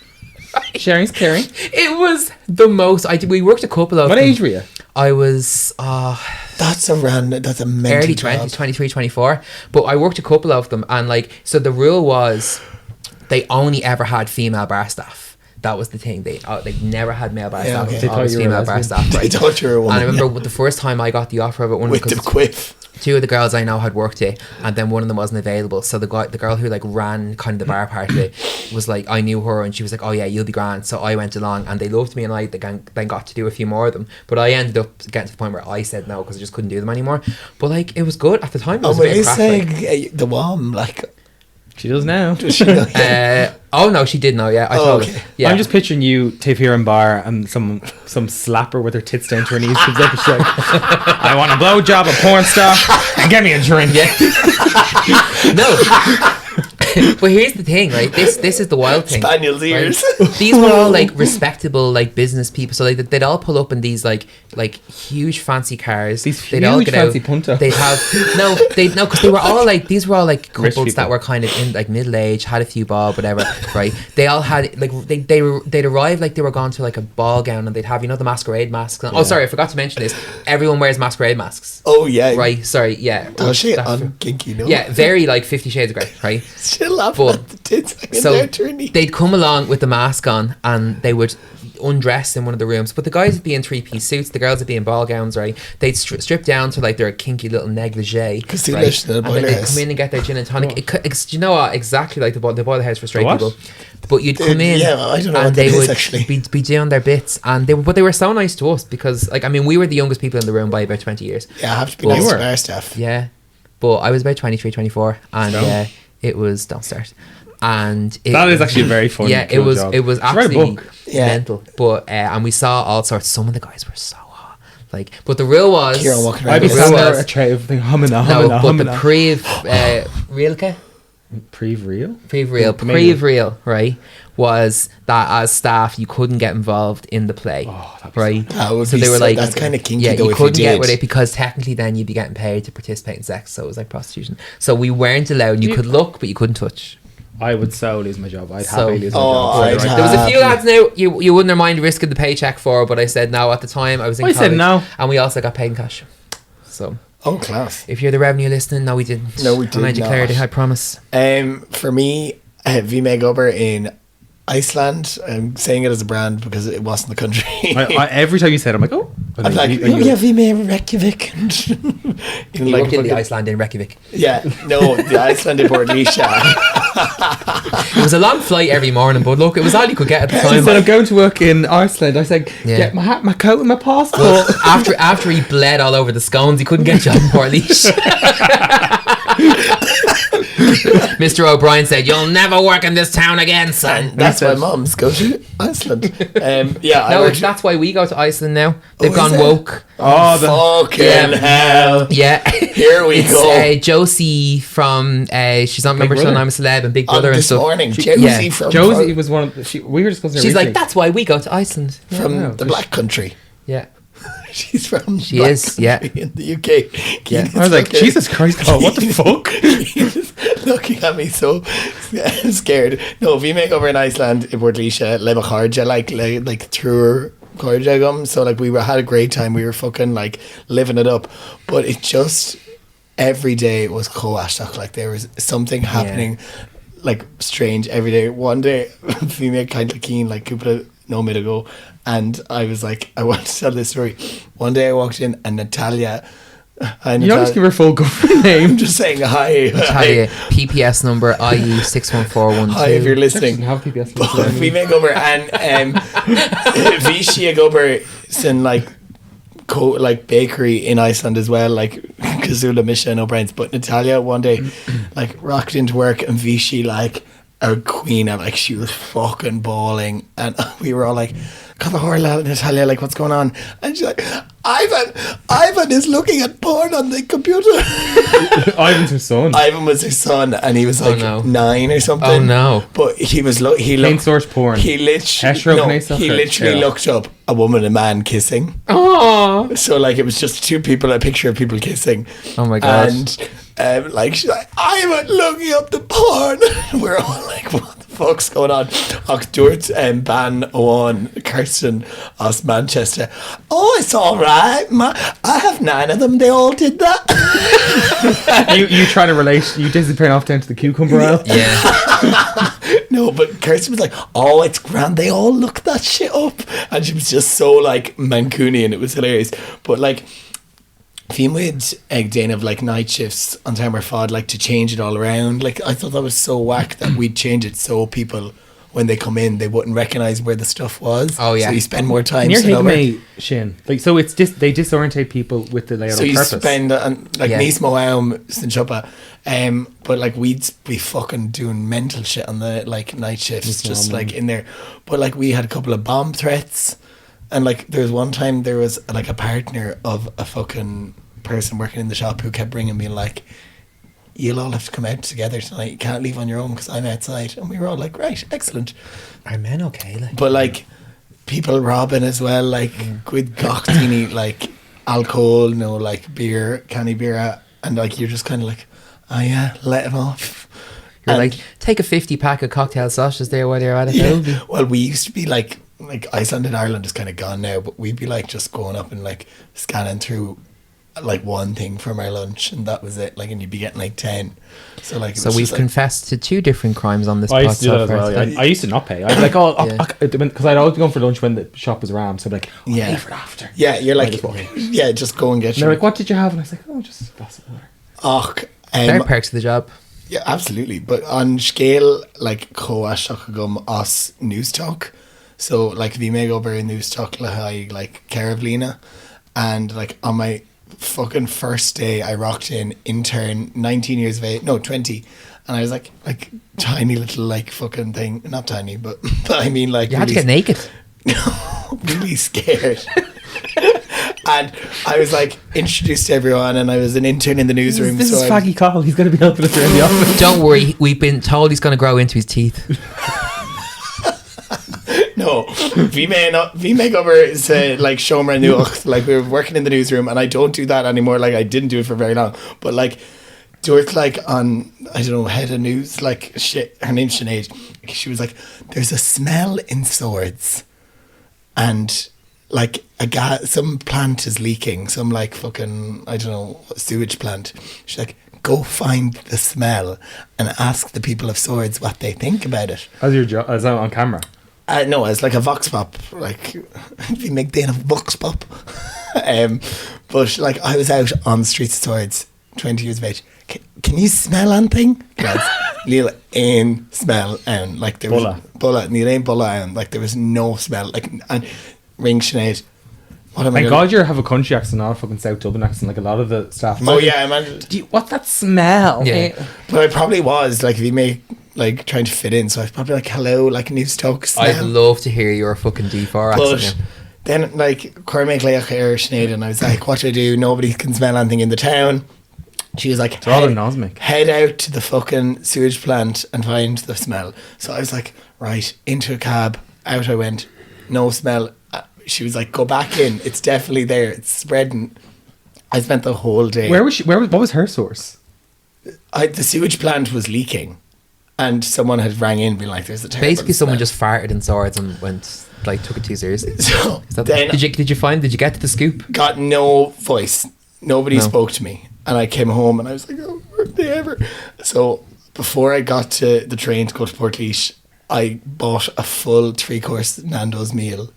Sharing's caring. It was the most. We worked a couple of What them. age were you? I was That's a mental early job. 20s, 23, 24. But I worked a couple of them, and like, so the rule was they only ever had female bar staff. That was the thing. They never had male bar staff. okay. It was They thought always you were a female bar lesbian. staff. Right? They thought you were a woman. And I remember the first time I got the offer of it, With the quiff. two of the girls I know had worked it, and then one of them wasn't available. So the girl who like ran kind of the bar part of it was like, I knew her, and she was like, "Oh yeah, you'll be grand." So I went along, and they loved me, and I then got to do a few more of them. But I ended up getting to the point where I said no because I just couldn't do them anymore. But like, it was good at the time. It was Oh, a when bit you of crack, say like. the WOM, like... She does now. Does she know? Oh no, she did know. Yeah, I told okay. her. Yeah, I'm just picturing you, Tafiran bar, and some slapper with her tits down to her knees comes up and she's like, "I want a blowjob, a porn star, and get me a drink." Yeah. No. But here's the thing, right? This is the wild thing. Spaniel's ears. Right? These were all like respectable like business people, so like they'd all pull up in these like huge fancy cars. These they'd all huge get fancy out. puntos. They'd have because they were all like these were all like Rich couples that people. were kind of in like middle age, had a few bob, whatever. Right? They all had like they'd arrive like they were gone to like a ball gown, and they'd have the masquerade masks. Oh, sorry, I forgot to mention this. Everyone wears masquerade masks. Oh, yeah. Right? Sorry, yeah. Does she? That's- On kinky, no? Yeah, very like 50 Shades of Grey, right? She'll laugh at the tits hanging So down to her knee. they'd come along with the mask on, and they would undress in one of the rooms, but the guys would be in 3-piece suits, the girls would be in ball gowns, right? They'd strip down to like their kinky little negligee, Because they right? lived in a And then boiler they'd house. come in and get their gin and tonic. Do you know what? Exactly like the boiler house for straight What? people. But you'd come in, Yeah, I don't know and what they that is, would actually. be doing their bits, and they were so nice to us because, like, I mean, we were the youngest people in the room by about 20 years. Yeah, I have to be Well, nice you to were. our stuff. Yeah, but I was about 23, 24, and Don't. it was don't start. And That is actually a very fun. yeah, cool it was job. it was Should write a absolutely book. Yeah. mental. But and we saw all sorts. Some of the guys were so hot. Like, but the rule was Ciarán walking I'd be around. real standing there was- with a tray of thing humming no, but the Príomh real, right, was that as staff you couldn't get involved in the play, right? That would so be they were like, that's kind of kinky yeah, though you if you couldn't get did. with it because technically then you'd be getting paid to participate in sex, so it was like prostitution. So we weren't allowed. You could look, but you couldn't touch. I would so lose my job. I'd So- happily lose my Oh, job. I'd Right. There was a few happy. lads now you wouldn't mind risking the paycheck for, but I said no at the time. I was in I said college, no. and we also got paid in cash. So Oh, class. if you're the revenue listening, no, we didn't. No, we did I declared not. it. I promise. For me, V Makeover in Iceland. I'm saying it as a brand because it wasn't the country. Every time you said it, I'm like, oh. I'm like, oh yeah, V Makeover Reykjavik. You worked in the Iceland in Reykjavik. Yeah, no, the Iceland in Port It was a long flight every morning, but look, it was all you could get at the time. Instead of going to work in Iceland, I said, Yeah. get my hat, my coat, and my passport. Well, after he bled all over the scones, he couldn't get a job in Port Mr. O'Brien said, "You'll never work in this town again, son." That's why mums go to Iceland. Yeah, No, that's why we go to Iceland now. They've Oh, gone is it? woke. Fucking hell. Yeah. Here we It's, go. Josie from she's on Remember Brother. Son, I'm a Celeb and Big On Brother and this stuff. morning, yeah. Josie from Josie was one of the, we were discussing it She's like, recently. that's why we go to Iceland. from the Black Country. Yeah. She's from She Black is, yeah. Country in the UK. Yeah. I was like, Jesus Christ, God, what the fuck? He's looking at me so scared. No, we make over in Iceland in Port Leba Harja, like through Harja gum. So like had a great time. We were fucking like living it up, but it just every day was coashtach. Like there was something happening, like strange every day. One day, we made kind of keen like couple no minute ago, and I was like, I want to tell this story. One day I walked in and Natalia. You always give her full government name. I'm just saying hi. Natalia, PPS number IE 61412. Hi if you're listening. Have PBS. But we make over and Vichy over some like bakery in Iceland as well, like Kazula, Misha and O'Brien's. But Natalia one day like rocked into work and Vichy like a queen and like she was fucking bawling and we were all like, "God, the horror, Natalia, like what's going on?" And she's like, Ivan is looking at porn on the computer." Ivan's her son. Ivan was her son and he was like no. 9 or something. Oh, no. But he was he Plain looked source porn. he literally Yeah. looked up a woman and a man kissing. Oh. So like it was just two people, a picture of people kissing. Oh my gosh. And like she's like, "I'm looking up the porn." We're all like, "What the fuck's going on?" Dúirt Ban Owen Kirsten us Manchester. "Oh, it's all right. I have 9 of them. They all did that." you trying to relate, you disappearing off down to the cucumber aisle. Yeah. No, but Kirsten was like, "Oh, it's grand. They all looked that shit up," and she was just so like Mancunian. It was hilarious. But like, Fianwood ag Dane of like night shifts on time or fod like to change it all around. Like I thought that was so whack that we'd change it so people when they come in they wouldn't recognise where the stuff was. Oh, yeah. So you spend more time. And you're stood over. hitting me, Shin. Like, so it's they disorientate people with the layout So on you purpose. spend like Yeah. Nis Moaum Sinchopa, but like we'd be fucking doing mental shit on the like night shifts, just like in there. But like we had a couple of bomb threats, and like there was one time there was like a partner of a fucking person working in the shop who kept bringing me like, "You'll all have to come out together tonight. You can't leave on your own because I'm outside." And we were all like, "Right, excellent." Are men okay? Like, But like people robbing as well, like with gochtini, like alcohol, no, like beer, canny beer, and like you're just kind of like, "Oh yeah, let him off." you're And- like, take a 50 pack of cocktail sausages there while you're at it. yeah. Well, we used to be like Iceland and Ireland is kind of gone now, but we'd be like just going up and like scanning through like one thing from our lunch and that was it, like, and you'd be getting like 10. So like, it So was we've just, like, confessed to 2 different crimes on this I used to do that podcast. as well. so far. I used to not pay. I'd be like, oh, Yeah. because I'd always be going for lunch when the shop was rammed. So I'd be like, oh, Yeah. pay for it after. yeah, you're like, just walk in. yeah, just go and get And they're your like, what did you have? And I was like, oh, just a glass of water. och. There are perks of the job. Yeah, absolutely. But on scale, like, Coashachagum os News Talk. So, like, we make over in News Talk, like, Caravlina. And, like, on my fucking first day, I rocked in, intern, 19 years of age, no, 20. And I was like, tiny little, like, fucking thing. Not tiny, but I mean, like, You had to get naked. really scared. And I was like introduced to everyone, and I was an intern in the newsroom. This is I- Faggy Cathal. He's going to be helping us around the office. Don't worry, we've been told he's going to grow into his teeth. No, we make over to like Shomer Nuach. Like we were working in the newsroom, and I don't do that anymore. Like I didn't do it for very long, but like do it like on, I don't know, head of news, like shit. Her name's Sinead. She was like, "There's a smell in Swords, and like some plant is leaking, some like fucking, I don't know, sewage plant." She's like, "Go find the smell and ask the people of Swords what they think about it." How's your job? Is that on camera? No, it's like a vox pop. Like, we make Dana a vox pop. But like, I was out on the streets of Swords, 20 years of age. Can you smell anything? Neil ain smell, and like there was bulla. Neil ain bulla, and like there was no smell. Like, and ring Sinead. What am I? Thank God you have a country accent, not a fucking South Dublin accent, like a lot of the staff. Oh yeah, I imagine. What's that smell? Yeah. But I probably was like, if you make like trying to fit in, so I was probably like, "Hello, like New Stoke smell." I'd love to hear your fucking D4 accent. But then, like, Cormac Leach or Sinead, and I was like, "What do I do? Nobody can smell anything in the town." She was like, It's rather nosmic. "Head out to the fucking sewage plant and find the smell." So I was like, right, into a cab, out I went, no smell. She was like, "Go back in. It's definitely there. It's spreading." I spent the whole day. Where was she? What was her source? The sewage plant was leaking, and someone had rang in, being like, "There's a terrible Basically, someone smell." just farted in Swords and went, like, took it too seriously. So Is that then did you get to the scoop? got no voice. Nobody No. spoke to me. And I came home and I was like, "Oh, weren't they ever?" So before I got to the train to go to Portlaoise, I bought a full 3-course Nando's meal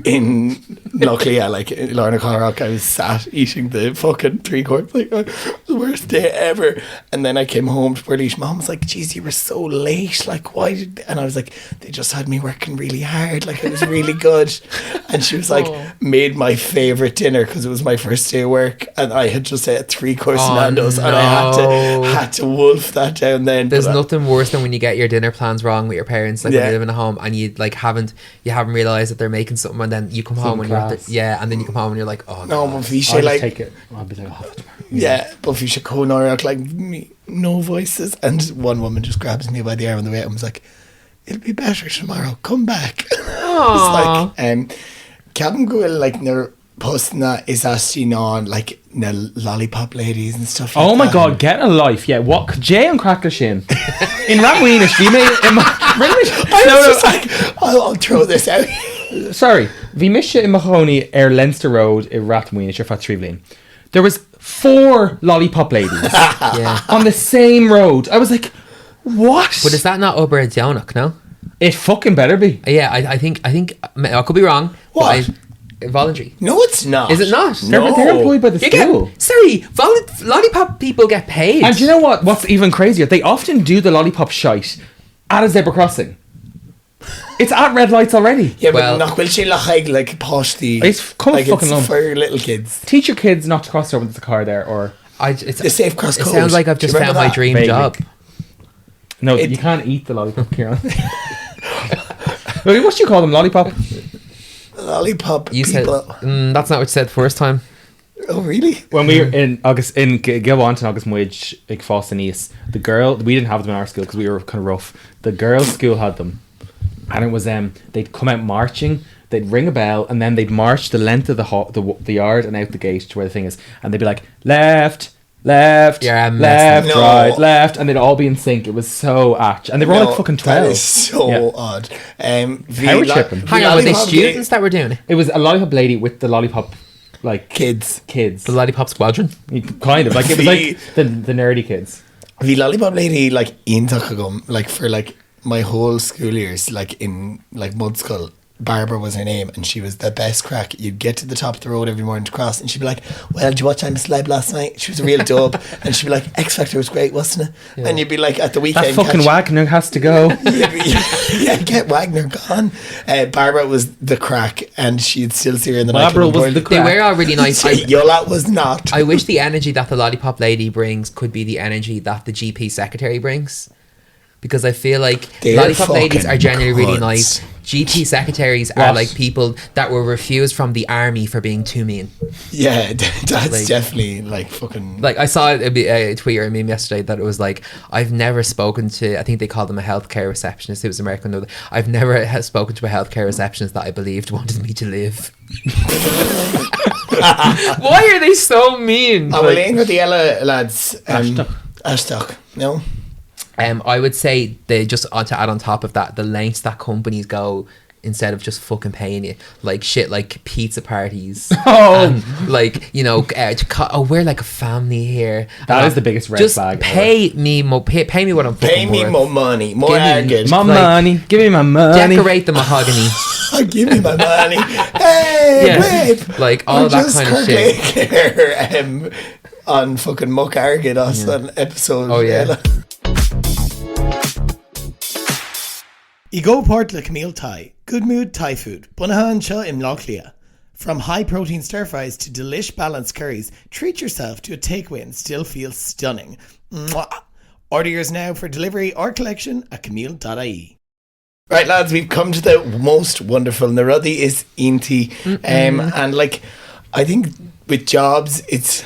in luckily like in Lorna Colrock. I was sat eating the fucking 3-course, like, the worst day ever. And then I came home to Portlaoise. Mom was like, "Geez, you were so late, like why did they?" And I was like, "They just had me working really hard, like it was really good." And she was like, made my favourite dinner because it was my first day of work, and I had just had 3-course Nando's, and I had to wolf that down then. There's But nothing worse than when you get your dinner plans wrong with your parents, like when Yeah. you live in a home and you like haven't realised that they're making something, and then you come home and class. and then you come home and you're like, "Oh no, God." but we I'll should just like, take it. I'll be like, "Oh, tomorrow." yeah, but we should go Norrock, like me, no voices. And one woman just grabs me by the arm on the way out and was like, "It'll be better tomorrow, come back." Aww. It's like, Cabin Gwil, like, near posting that is asking on, like, the lollipop ladies and stuff like Oh my that. God, get a life. Yeah, what? Jay and Crackler Shin. In Ratweenish, we made. I was just like, I'll throw this out. Sorry, vi misje in Mahoney Leinster Road in Ratweenish or Fatrivlin. There was 4 lollipop ladies Yeah. on the same road. I was like, what? But is that not Ober Deonach, no? It fucking better be. Yeah, I think I could be wrong. What? But voluntary. No, it's not. Is it not? No. They're employed by the You school. get sorry, lollipop people get paid. And do you know what? What's even crazier? They often do the lollipop shite at a zebra crossing. It's at red lights already. Yeah, but Well- not will she like posh the. It's come like fucking it's lump. for little kids. Teach your kids not to cross over with the car there, or It's The safe cross It code. sounds like I've Do you just found remember my that? dream Vaguely. job. no, It- you can't eat the lollipop, Ciarán. What do you call them? Lollipop? Lollipop You said people. that's not what you said the first time. Oh, really? When we were in August in Gilwant August Mwij, like Fossinese, the girl, we didn't have them in our school because we were kind of rough. The girls' school had them, and it was they'd come out marching. They'd ring a bell and then they'd march the length of the yard and out the gate to where the thing is, and they'd be like left, left, Yeah, I'm left, messing. right, No. left, and they'd all be in sync. It was so atch, and they were all like fucking 12. That is so Yeah. odd. Power tripping. Hang on, were they students that were doing it? It was a lollipop lady with the lollipop like Kids. kids, The Lollipop Squadron? kind of like it was like the nerdy kids. The lollipop lady, like, Intachagum, like, for, like, my whole school years, like, in, like, Mudskull, Barbara was her name, and she was the best crack. You'd get to the top of the road every morning to cross, and she'd be like, "Well, did you watch I'm a Celeb last night?" She was a real dub. And she'd be like, "X Factor was great, wasn't it?" Yeah. And you'd be like, at the weekend, That fucking catch- Wagner has to go. yeah, get Wagner gone. Barbara was the crack, and she'd still see her in the Barbara nightclub. was the They crack. were all really nice. Yola was not. I wish the energy that the Lollipop lady brings could be the energy that the GP secretary brings. Because I feel like They're Lollipop ladies fucking are generally really cunts. nice. GP secretaries are What? like people that were refused from the army for being too mean. Yeah, that's Like- definitely like fucking. Like I saw a tweet or a meme yesterday that it was like, I've never spoken to, I think they called them a healthcare receptionist. It was American. Though. I've never spoken to a healthcare receptionist that I believed wanted me to live. Why are they so mean? I'm in with the Ella lads. Ashtock. Ashtock. No. I would say they just to add on top of that, the lengths that companies go instead of just fucking paying you, like shit, like pizza parties. And like, you know, we're like a family here. That is the biggest red just flag. Pay me what I'm fucking Pay me worth. more money, more Give me arrogant. My like, money. Give me my money. Decorate the mahogany. Give me my money. Hey, Yeah. babe. Like all I'm that just kind of Kirk shit. Laker, on fucking Muck Argid on episode. Oh, yeah. Ella. I go port le Camille Thai, good mood Thai food, bunahan cha im Lochlia. From high protein stir fries to delish balanced curries, treat yourself to a takeaway and still feel stunning. Mwah. Order yours now for delivery or collection at camille.ie. Right, lads, we've come to the most wonderful. Narudi is Inti. And like, I think with jobs, it's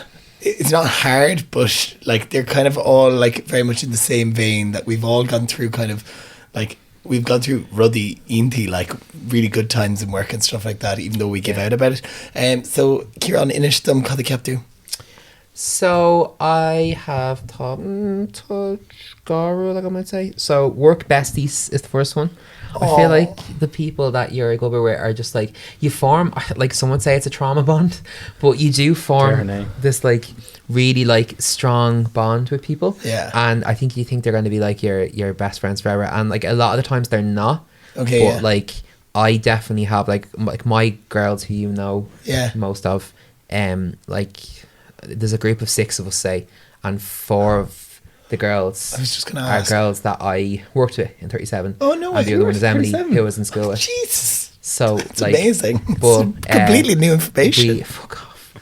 not hard, but like they're kind of all like very much in the same vein that we've all gone through kind of like, we've gone through ruddy inti, like really good times in work and stuff like that, even though we give out about it. So Ciarán, inish them cad captu. So I have touch Garu, like I might say. So work besties is the first one. I feel like the people that you're a go with are just like, you form, like someone say it's a trauma bond, but you do form this like really like strong bond with people. Yeah. And I think you think they're going to be like your best friends forever, and like a lot of the times they're not. Okay. But like I definitely have like my girls who you know most of, like there's a group of 6 of us, say, and 4 of the girls I was just gonna are ask. girls that I worked with in 37. Oh, no way, And the you other one worked is in Emily, 37? who I was in school with. Jesus. So It's like amazing. but, It's completely new information. fuck off.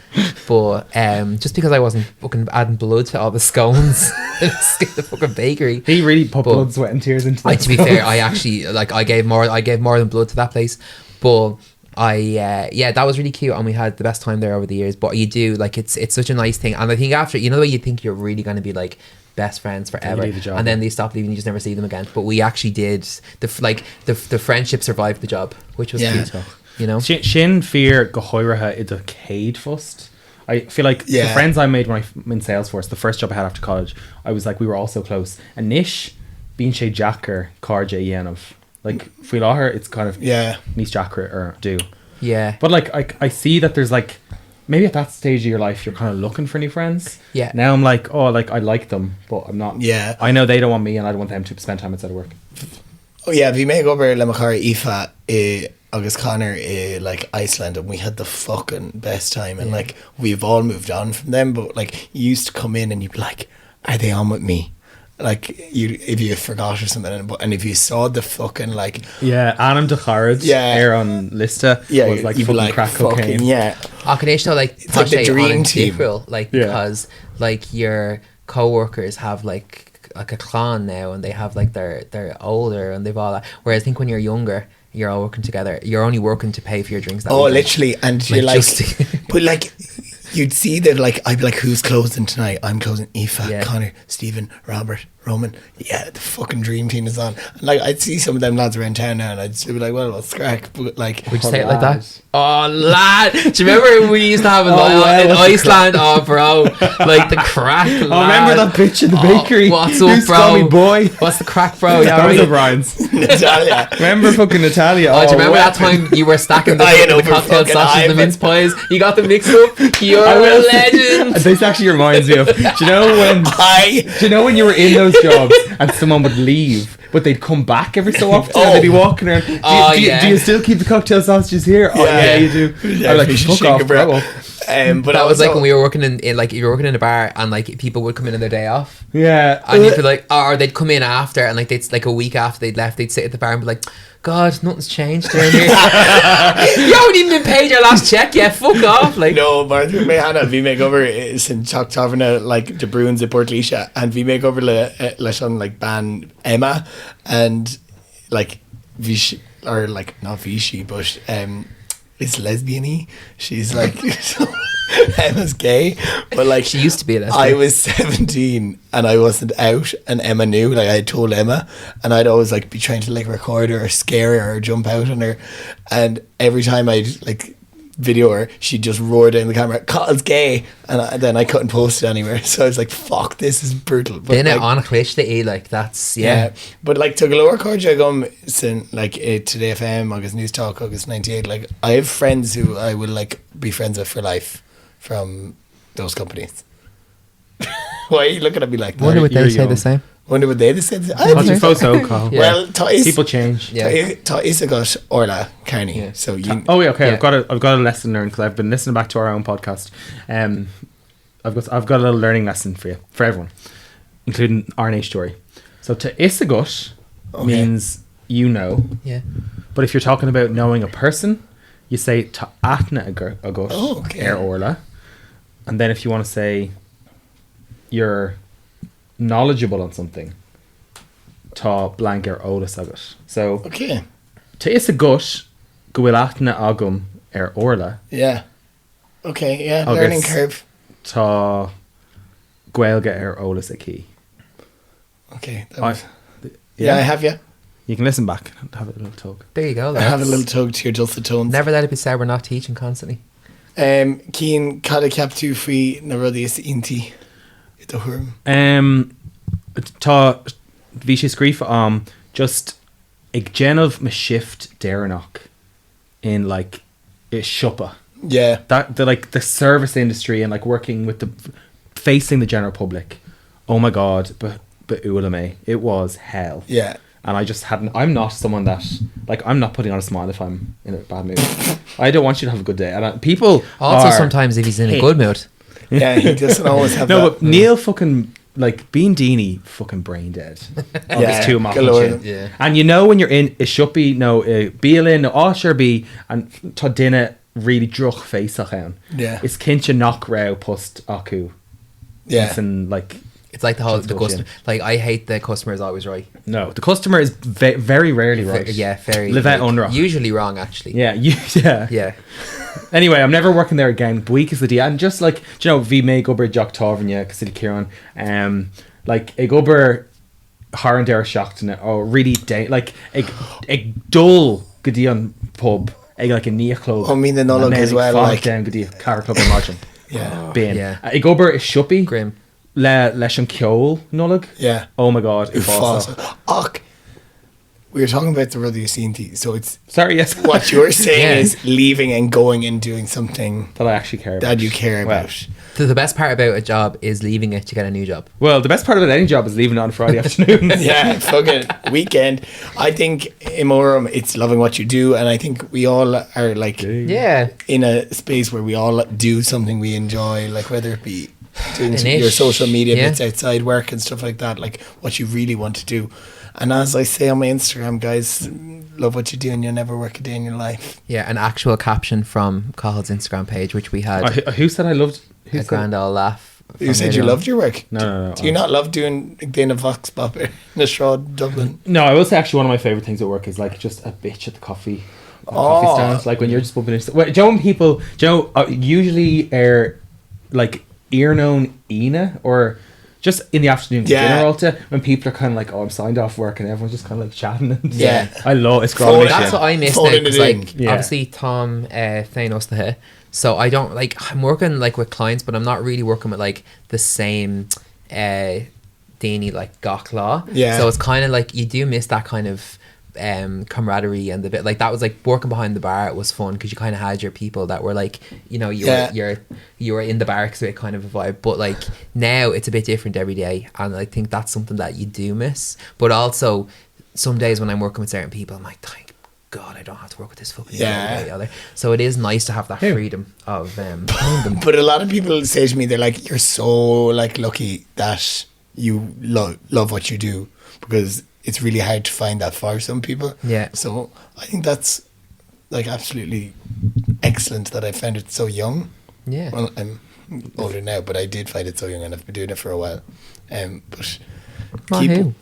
But just because I wasn't fucking adding blood to all the scones in the fucking bakery. He really put But- blood, sweat, and tears into that. To be fair, I actually like I gave more than blood to that place. But that was really cute, and we had the best time there over the years. But you do like it's such a nice thing, and I think after, you know, the way you think you're really going to be like best friends forever, leave the job. and then they stop leaving, you just never see them again. But we actually did the friendship survived the job, which was cute. You know, Shin fear gohoiraha is a cade fust. I feel like the friends I made when I'm in Salesforce, the first job I had after college, I was like, we were all so close. And Nish, being Shay Jacker, Car J Yenov. Like, feel her, it's kind of Nish Jacker or do. yeah. But like, I see that there's like, maybe at that stage of your life, you're kind of looking for new friends. Yeah. Now I'm like, oh, like I like them, but I'm not. Yeah. I know they don't want me, and I don't want them to spend time outside of work. Oh yeah, we make over le machar Aoife August Connor like Iceland, and we had the fucking best time, and like we've all moved on from them, but like you used to come in and you'd be like, are they on with me? Like if you forgot or something, and if you saw the fucking like Anam de Harrod, Aaron Lista, was like you'd be fucking like crack cocaine. Akinesh, though, like It's like the dream team. different, like because like your co-workers have like a clan now, and they have like they're older and they've all that. Whereas I think when you're younger, you're all working together. You're only working to pay for your drinks. That weekend. Literally, and you're like, but like. You'd see that, like, I'd be like, who's closing tonight? I'm closing Aoife, Connor, Stephen, Robert, Roman. Yeah, the fucking dream team is on. And like, I'd see some of them lads around town now, and I'd just be like, well, what's the crack? But like, would you say it like that? Oh, lad! Do you remember we used to have in Iceland? Oh, bro, like the crack. Lad. Oh, remember that bitch in the bakery? What's up, Who's bro? call me boy? What's the crack, bro? Yeah, that was right. O'Brien's. Natalia. Remember fucking Natalia? Oh, do you remember that time you were stacking the cocktail sausages and the mince pies? You got them mixed up. You're a legend. This actually reminds me of. Do you know when you were in those jobs and someone would leave, but they'd come back every so often and they'd be walking around. Do you still keep the cocktail sausages here? Oh yeah, you do. I'm like, fuck off, bro. But that was like when we were working in like, if you were working in a bar and like people would come in on their day off. Yeah. And you'd be like, or they'd come in after, and like they'd like a week after they'd left, they'd sit at the bar and be like, God, nothing's changed down here. You haven't even been paid your last check yet. Fuck off. Like, no, but we make over in Chalk Taverna, like the Bruins in Port Leisha, and we make over le like ban Emma, and like or like not Vichy, but is lesbian-y. She's like Emma's gay, but like She used to be a lesbian. I was 17 and I wasn't out, and Emma knew. Like I had told Emma, and I'd always like be trying to like record her or scare her or jump out on her, and every time I'd like video her, she'd just roar down the camera, Cathal's gay, and then I couldn't post it anywhere. So I was like, fuck, this is brutal. But Being like, on a cliché, like that's but like to lower Cordia gum sin like Today FM agus News Talk agus 98, like I have friends who I will like be friends with for life from those companies. Why are you looking at me like that? Wonder what You're they say young. the same. Wonder what they said. How's your photo, Carl? Yeah. Well, People change. Yeah. Ta isa got Orla Carney. Yeah. So you Oh yeah, okay. Yeah. I've got a lesson learned because I've been listening back to our own podcast. I've got a little learning lesson for you, for everyone, including RNA story. So to isagut means you know, Yeah. but if you're talking about knowing a person, you say ta atna agut Oh, okay. orla, and then if you want to say you're knowledgeable on something, ta blank olas agut. So okay. to isagut gwil atna agum orla. Yeah. Okay, yeah, Agus. learning curve. Tá Gaelga ólas aquí. Okay. That I- was, yeah, I have you. You can listen back and have a little talk. There you go. I have a lads. little tug to your dulcet tones. Never let it be said we're not teaching constantly. Cian cad captú faoi na rudí is inti I do thuairm. Tá bhí sé scríomh just ag genmh me shift déireanach in like I shoppa. Yeah. That the service industry and like working with the facing the general public. Oh my god, but ulame, it was hell. Yeah. And I just hadn't. I'm not someone that like. I'm not putting on a smile if I'm in a bad mood. I don't want you to have a good day. And people Also, are, sometimes if he's in a good mood. Yeah, he doesn't always have no, that. but Neil fucking like being Deanie fucking brain dead. Of Yeah, his two galore. Yeah. And you know when you're in, it should be no Beelin, no Osher be and tá dinner really druch face on. Yeah. It's kincha knock row post aku. Yeah. And like It's like the whole the Bullshit. customer. Like I hate the customer is always right. no, the customer is very rarely right. Yeah, very. Livet like, unrock. usually wrong actually. Yeah, yeah. Yeah. Anyway, I'm never working there again. Week is the day, and just like do you know, vi me gober Jock Tavernia, City Ciarán, like a gober Haran der Shachtene or really day like a dull Gideon pub, like a near club. I mean the Nullock as well, like down Gideon car club imagine. yeah. Being Yeah. a gober is shoppy Grim. leis an ceol nullag. Yeah. Oh my god, it was Och, we were talking about the ruddy inti, so it's sorry, yes. what you're saying Yeah. is leaving and going and doing something that I actually care about. that you care Well, about. So the best part about a job is leaving it to get a new job. Well, the best part about any job is leaving it on Friday afternoon. Yeah, fucking weekend. I think in Morum it's loving what you do, and I think we all are like Yeah. in a space where we all do something we enjoy, like whether it be doing An your ish, social media yeah. bits outside work and stuff like that, like what you really want to do. And as I say on my Instagram, guys, love what you do and you'll never work a day in your life. Yeah, an actual caption from Cahill's Instagram page, which we had Who said I loved? Who a said- grand old laugh. You from said you earlier on. loved your work. No. Do you not love doing Dana Vox Bop in a Shroud, Dublin? No, I will say actually one of my favorite things at work is like just a bitch at the coffee stand. Like when you're just bumping into. Well, do you know when people? Do you know usually are like ear known Ina or just in the afternoon Yeah. dinner alta when people are kind of like, oh, I'm signed off work and everyone's just kind of like chatting. And Yeah. I love it's Phone- great. That's what I miss Phone now in because it in. like Yeah. obviously Tom Thanos the hair. So I don't like I'm working like with clients, but I'm not really working with like the same Dini like gach law. Yeah. So it's kind of like you do miss that kind of camaraderie and the bit like that was like working behind the bar. It was fun because you kind of had your people that were like you know you were in the bar, so it kind of a vibe. But like now it's a bit different every day, and I think that's something that you do miss. But also some days when I'm working with certain people, I'm like, thank God I don't have to work with this fucking Yeah. guy or the other. So it is nice to have that freedom of them. But a lot of people say to me, they're like, you're so like lucky that you love what you do, because it's really hard to find that for some people. Yeah. So I think that's like absolutely excellent that I found it so young. Yeah. Well, I'm older now, but I did find it so young and I've been doing it for a while. But Wahoo.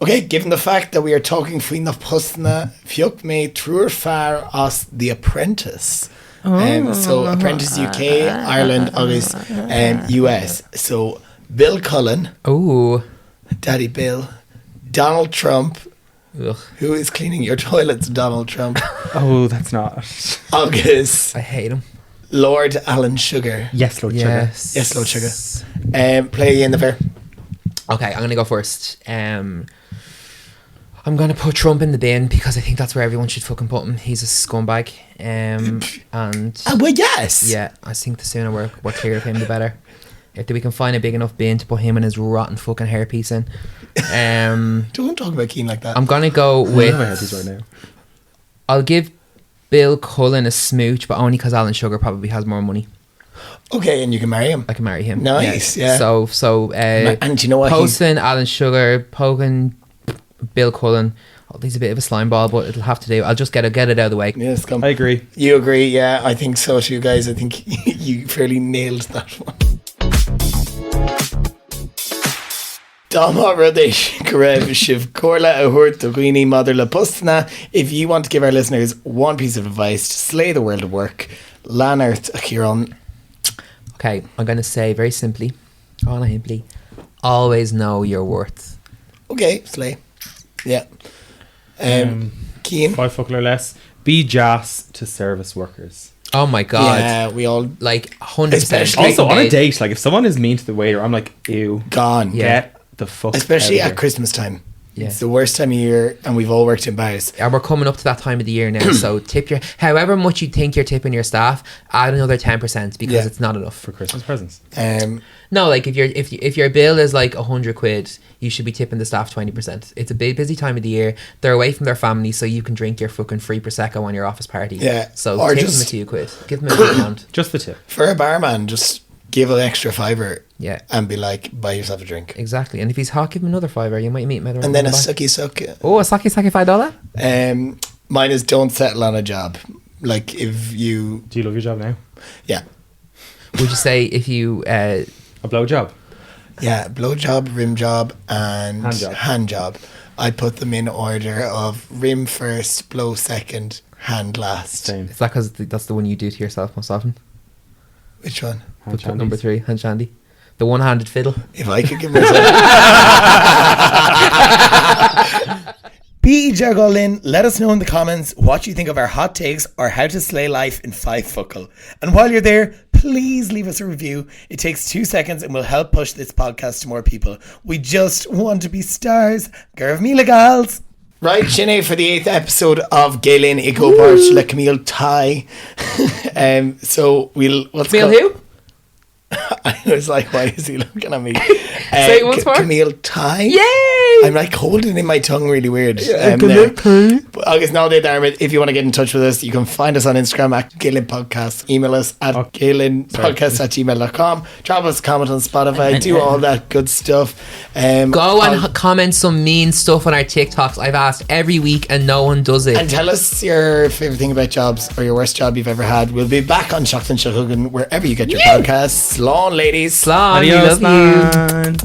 Okay, given the fact that we are talking faoin na postna, fiuch me trúr fear as The Apprentice. So Apprentice UK, Ireland, agus US. So Bill Cullen, Oh. Daddy Bill, Donald Trump, Ugh. who is cleaning your toilets, Donald Trump, Oh, that's not. agus I hate him. Lord Alan Sugar. Yes, Lord Sugar. Yes. Yes, Lord Sugar. Play in the fair. Okay, I'm gonna go first. I'm gonna put Trump in the bin because I think that's where everyone should fucking put him. He's a scumbag. And Well, yes. yeah, I think the sooner we're clear of him, the better. If we can find a big enough bin to put him and his rotten fucking hairpiece in. Don't talk about Keane like that. I'm gonna go I with. have my hairpiece right now. I'll give Bill Cullen a smooch, but only because Alan Sugar probably has more money. Okay, and you can marry him. I can marry him. Nice, yeah. So And you know what? posting Alan Sugar, poking Bill Cullen. Oh, he's a bit of a slime ball, but it'll have to do. I'll just get it out of the way. Yes, come. I agree. You agree? Yeah, I think so too, guys. I think you fairly nailed that one. Dama Radesh Karev Shiv Korla Ahurt Dogini Mother La Pustna. If you want to give our listeners one piece of advice to slay the world of work, Lanart Ciarán. Okay, I'm going to say very simply, always know your worth. Okay, slay. Yeah. Cian. 5 fuckler less. Be jazz to service workers. Oh my God. Yeah, we all Like 100%. Especially- Also, on a date, like if someone is mean to the waiter, I'm like, ew. gone. Yeah. Get the fuck Especially out at of here. Christmas time. Yeah. It's the worst time of year, and we've all worked in bars. And we're coming up to that time of the year now, so tip your however much you think you're tipping your staff, add another 10% because Yeah. it's not enough. For Christmas presents. No, like if your bill is like 100 quid, you should be tipping the staff 20%. It's a big busy time of the year. They're away from their family, so you can drink your fucking free prosecco on your office party. Yeah. So Or tip just- them a few quid. Give them a £1. Just the tip. For a barman, just give an extra $5 Yeah. and be like, buy yourself a drink. Exactly. And if he's hot, give him another $5. You might meet him at And then a back. sucky suck. Oh, a sake $5? Mine is don't settle on a job. Like if you, Do you love your job now? yeah. Would you say if you A blow job. Yeah, blow job, rim job, and Hand job. I'd put them in order of rim first, blow second, hand last. Same. is that because that's the one you do to yourself most often? Which one? Hand Put number shandies. 3, hand shandy. The one-handed fiddle. If I could give myself. Be Gaylinn, let us know in the comments what you think of our hot takes or how to slay life in 5 fuckle. And while you're there, please leave us a review. It takes 2 seconds and will help push this podcast to more people. We just want to be stars. Garv me legals. Right, Sinead, for the 8th episode of Gaylinn Ico Barch Le Camille Thai. So we'll... What's Camille called- who? I was like, why is he looking at me? Say it once more. Camille Thai. Yay! I'm like holding in my tongue really weird. But August now they Dermot, if you want to get in touch with us, you can find us on Instagram at Gaylinn Podcast. Email us at gaylinnpodcast@gmail.com. Drop us a comment on Spotify. Do all that good stuff. Go and comment some mean stuff on our TikToks. I've asked every week and no one does it. and tell us your favourite thing about jobs or your worst job you've ever had. We'll be back on Shocked and Shahugan wherever you get your podcasts. Slán, ladies. Slán, we Adios, love you. man.